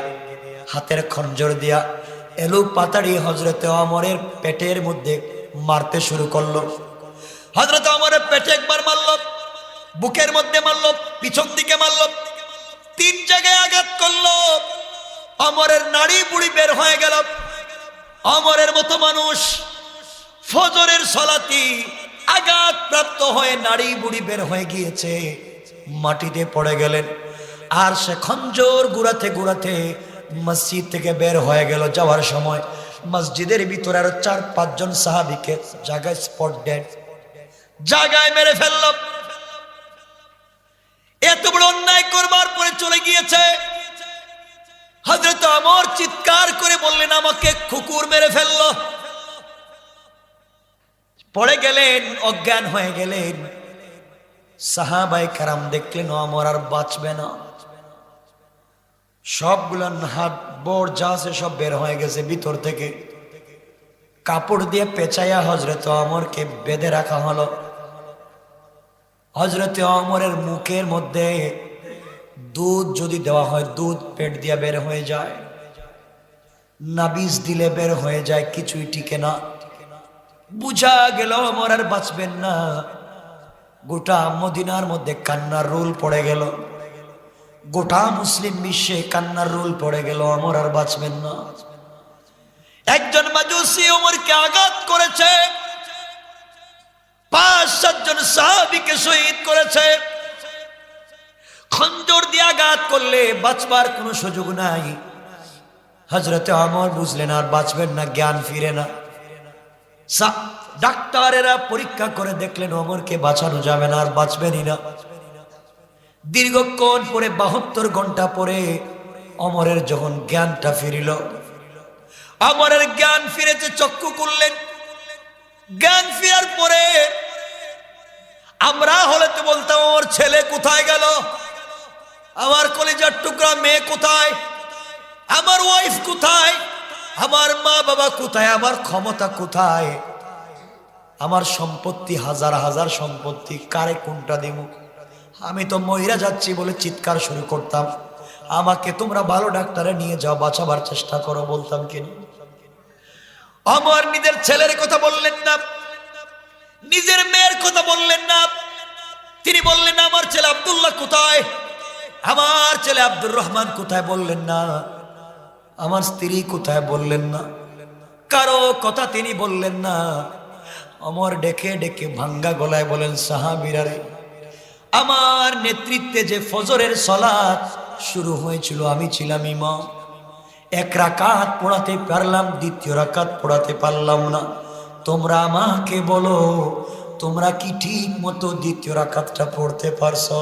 হাতের খঞ্জর দিয়া এলু পাতাড়ি হযরত ওমরের পেটের মধ্যে মারতে শুরু করলো। হযরত ওমরের পেটে একবার মারলো, বুকের মধ্যে মারলো, পিছন দিকে মারলো, 3 জায়গায় আঘাত করলো। ওমরের নাড়ি বুড়ি বের হয়ে গেল। ওমরের মতো মানুষ ফজরের সালাতি আঘাত প্রাপ্ত হয়ে নাড়ি বুড়ি বের হয়ে গিয়েছে, মাটিতে পড়ে গেলেন। আর সে খঞ্জর গুড়াতে গুড়াতে মসজিদ থেকে বের হয়ে গেল। যাওয়ার সময় মসজিদের ভিতরে আরো 4-5 জন সাহাবীকে জায়গায় স্পট ডেড, জায়গায় মেরে ফেলল। এত বড় অন্যায় করবার পরে চলে গিয়েছে। হযরত ওমর চিৎকার করে বললেন, আমাকে কুকুর মেরে ফেলল। পড়ে গেলেন, অজ্ঞান হয়ে গেলেন। সাহাবায়ে কেরাম দেখলেন ওমর আর বাঁচবে না। সবগুলো হাত বোর যা আছে সব বের হয়ে গেছে ভিতর থেকে। কাপড় দিয়ে পেঁচাইয়া হযরত ওমরকে বেঁধে রাখা হলো। হযরত ওমরের মুখের মধ্যে দুধ যদি দেওয়া হয়, দুধ পেট দিয়ে বের হয়ে যায়, নাবিজ দিলে বের হয়ে যায়, কিছুই টিকে না। বুঝা গেল ওমর আর বাঁচবেন না। গোটা মদিনার মধ্যে কান্নার রোল পড়ে গেল, গোটা মুসলিম বিশ্বে কান্নার রোল পড়ে গেল, ওমর আর বাঁচবেন না। একজন মাজুসি ওমরকে আঘাত করেছে, 5-7 জন সাহাবীকে শহীদ করেছে। খঞ্জর দিয়ে আঘাত করলে বাঁচবার কোনো সুযোগ নাই। হযরতে ওমর বুঝলেন আর বাঁচবেন না, জ্ঞান ফিরে না। ডাক্তারেরা পরীক্ষা করে দেখলেন ওমরকে বাঁচানো যাবে না, আর বাঁচবেনই না। দীর্ঘক্ষণ পরে 72 ঘন্টা পরে ওমরের যখন জ্ঞানটা ফিরিল, ওমরের জ্ঞান ফিরেছে, চক্ষু খুললেন। জ্ঞান ফেরার পরে আমরা হলে তো বলতাম, ওর ছেলে কোথায় গেল, আমার কলিজার টুকরা মেয়ে কোথায়, আমার ওয়াইফ কোথায়, আমার মা বাবা কোথায়, আমার ক্ষমতা কোথায়, আমার সম্পত্তি, হাজার হাজার সম্পত্তি, কারে কোনটা দিব, আমি তো মহিলা যাচ্ছি বলে চিৎকার শুরু করতাম। আমাকে তোমরা ভালো ডাক্তারে নিয়ে যাও, বাঁচাবার চেষ্টা করো। বলতাম কি না? আমার নিজের ছেলের কথা বললেন না, নিজের মেয়ের কথা বললেন না। তিনি বললেন না আমার ছেলে আব্দুল্লাহ কোথায়, আমার ছেলে আব্দুর রহমান কোথায় বললেন না, আমার স্ত্রী কোথায় বললেন না, কারো কথা তিনি বললেন না। আমার ডেকে ডেকে ভাঙ্গা গলায় বলেন, সাহাবীরা রে, আমার নেতৃত্বে যে ফজরের সালাত শুরু হয়েছিল আমি ছিলাম ইমাম। এক রাকাত পড়াতে পারলাম, দ্বিতীয় রাকাত পড়াতে পারলাম না। তোমরা আমাকে বলো, তোমরা কি ঠিক মতো দ্বিতীয় রাকাতটা পড়তে পারছো?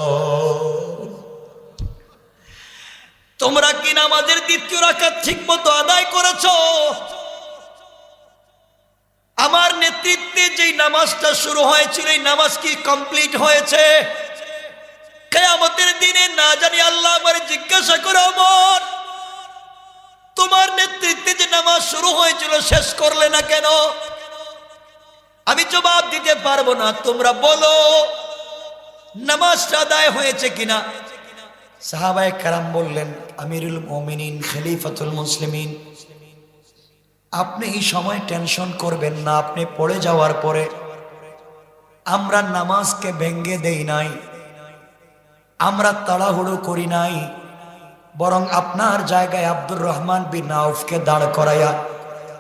তোমরা কি নামাজের দ্বিতীয় রাকাত ঠিক মতো আদায় করেছো? আমার নেতৃত্বে যেই নামাজটা শুরু হয়েছিল এই নামাজ কি কমপ্লিট হয়েছে? কিয়ামতের দিনে না জানি আল্লাহ আমার জিজ্ঞাসা করে, ওমর তোমার নেতৃত্বে যে নামাজ শুরু হয়েছিল শেষ করলে না কেন? আমি জবাব দিতে পারবো না, তোমরা বলো নামাজটা আদায় হয়েছে কিনা। সাহাবায়ে কেরাম বললেন, আমিরুল মুমিনিন খলিফাতুল মুসলিমিন, আপনি এই সময় টেনশন করবেন না। আপনি পড়ে যাওয়ার পরে আমরা নামাজকে ভেঙ্গে দেই নাই, আমরা তাড়াহুড়ো করি নাই, বরং আপনার জায়গায় আব্দুর রহমান বিন আউফকে দাঁড় করাইয়া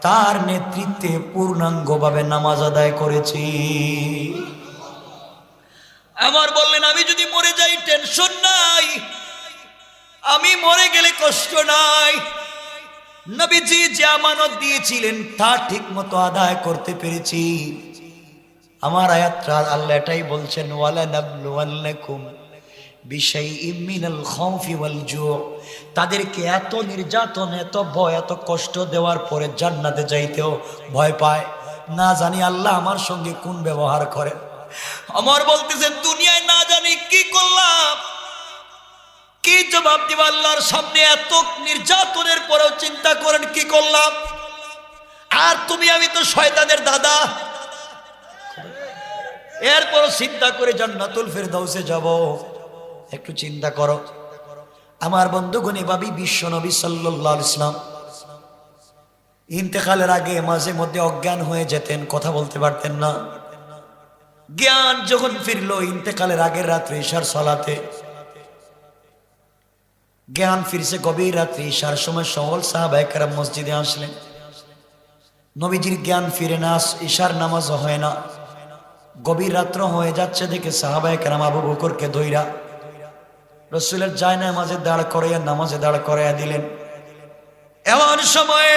তার নেতৃত্বে পূর্ণাঙ্গভাবে নামাজ আদায় করেছি। আমার বললেন, আমি যদি মরে যাই টেনশন নাই, আমি মরে গেলে কষ্ট নাই। নবীজি যে আমানত দিয়েছিলেন তা ঠিক মতো আদায় করতে পেরেছি। আমার আয়াতটা আল্লাহ এটাই বলছেন, ওয়ালা নাবলুওয়ান্নাকুম বিশাইইম মিনাল খাউফি ওয়াল জু'। তাদেরকে এত নির্যাতন, এত ভয়, এত কষ্ট দেওয়ার পরে জান্নাতে যাইতেও ভয় পায়, না জানি আল্লাহ আমার সঙ্গে কোন ব্যবহার করে। আমার বলতেছেন, দুনিয়ায় না জানি কি করলাম, কি জবাব দিব আল্লাহর সামনে? এত নির্যাতনের পরেও চিন্তা করেন কি করলাম। আর তুমি আমি তো শয়তানের দাদা, এরপরও চিন্তা করে জান্নাতুল ফেরদাউসে যাব। একটু চিন্তা করো আমার বন্ধুগণ, এভাবেই বিশ্ব নবী সাল্লাল্লাহু আলাইহি ওয়াসাল্লাম ইন্তেকালের আগে মাঝে মধ্যে অজ্ঞান হয়ে যেতেন, কথা বলতে পারতেন না। জ্ঞান যখন ফিরলো ইন্তেকালের আগের রাত্রে ইশার সালাতে, জ্ঞান ফিরছে গভীর রাত্রে ইশার সময়, সকল সাহাবায়ে কেরাম মসজিদে আসলেন। নবীজির জ্ঞান ফিরে না, ইশার নামাজ হয় না, গভীর রাত্র হয়ে যাচ্ছে দেখে সাহাবায়ে কেরাম আবু বকরকে ধইরা রাসূলের জায়নামাজে দাঁড় করাইয়া নামাজে দাঁড় করাইয়া দিলেন। এমন সময়ে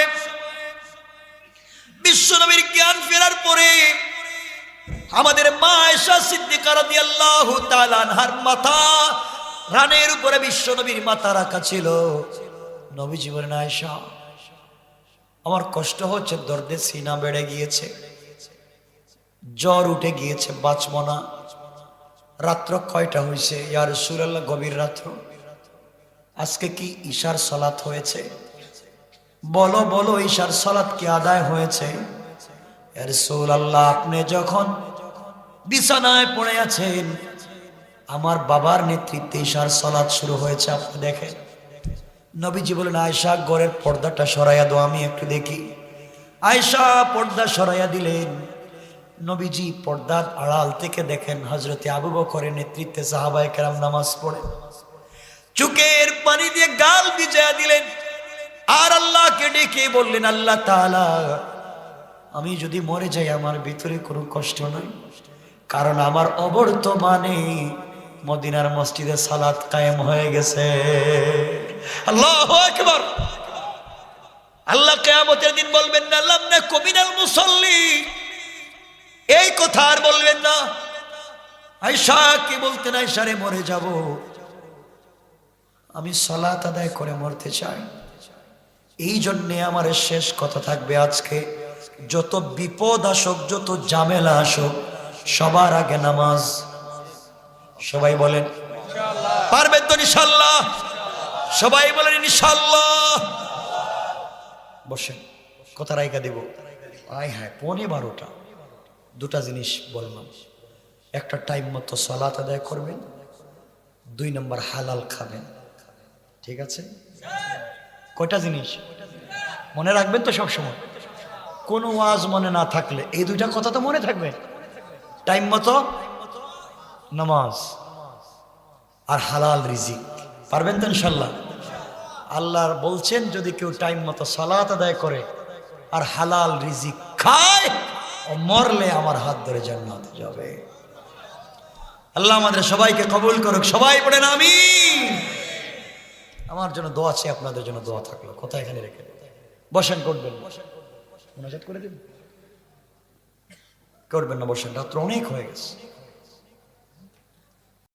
বিশ্ব নবীর জ্ঞান ফেরার পরে আমাদের মা আয়েশা সিদ্দিকা রাদিয়াল্লাহু তাআলা আনহার মাথা রানের উপরে বিশ্ব নবীর মাথা রাখা ছিল। নবীজি বলেন, আয়েশা আমার কষ্ট হচ্ছে, দর্দে সিনা বেড়ে গিয়েছে, জ্বর উঠে গিয়েছে, বাঁচব না। রাত্র কয়টা হয়েছে? ইয়া রাসূলুল্লাহ, গভীর রাত্র। আজকে কি ইশার সালাত হয়েছে? বলো বলো, ইশার সালাত কি আদায় হয়েছে? ইয়া রাসূলুল্লাহ, আপনি যখন বিছানায় পড়ে আছেন আমার বাবার নেতৃত্বে ইশার সালাত শুরু হয়েছে, আপনি দেখেন। নবীজি বলেন, আয়েশা ঘরের পর্দাটা সরাইয়া দাও, আমি একটু দেখি। আয়েশা পর্দা সরাইয়া দিলেন। নবীজি পর্দার আড়াল থেকে দেখেন হযরতে আবু বকরের নেতৃত্বে সাহাবায়ে কেরাম নামাজ পড়ে, চোখের পানি দিয়ে গাল ভিজিয়ে দিলেন। আর আল্লাহকে ডেকে বললেন, আল্লাহ তাআলা, আমি যদি মরে যাই আমার ভিতরে কোনো কষ্ট নাই, কারণ আমার অবর্তমানে মদিনার মসজিদে সালাত কায়েম হয়ে গেছে। আল্লাহু আকবার। আল্লাহ কিয়ামতের দিন বলবেন না, লাম নাকু মিনাল মুসাল্লি, এই কথা আর বলবেন না। আয়েশা কি বলতেন, আয়েশা রে মরে যাব, আমি সালাত আদায় করে মরতে চাই। এই জন্যে আমার শেষ কথা থাকবে আজকে, যত বিপদ আসুক, যত ঝামেলা আসুক, সবার আগে নামাজ। সবাই বলেন ইনশাআল্লাহ। পারবেন তো ইনশাআল্লাহ? সবাই বলেন ইনশাআল্লাহ। বসেন, কথা রাইখা দেব। আয় হায়, 11:15। দুটা জিনিস বললাম, একটা টাইম মতো সালাত আদায় করবেন, 2 নম্বর হালাল খাবেন, ঠিক আছে? কয়টা জিনিস মনে রাখবেন তো সব সময়। কোনো ওয়াজ মনে না থাকলে এই দুইটা কথা তো মনে থাকবে। টাইম মতো নামাজ আর হালাল রিজিক। পারবেন তো ইনশাল্লাহ? আল্লাহর বলছেন যদি কেউ টাইম মতো সালাত আদায় করে আর হালাল রিজিক খায়, ও মরলে আমার হাত ধরে জান্নাতে যাবে। আল্লাহ আমাদের সবাইকে কবুল করুক। সবাই পড়েন আমিন। আমার জন্য দোয়া আছে, আপনাদের জন্য দোয়া থাকলো। কথা এখানে রেখে বসেন। করবেন মোনাজাত করে দিন? করবেন না? বসেন, রাত্র অনেক হয়ে গেছে।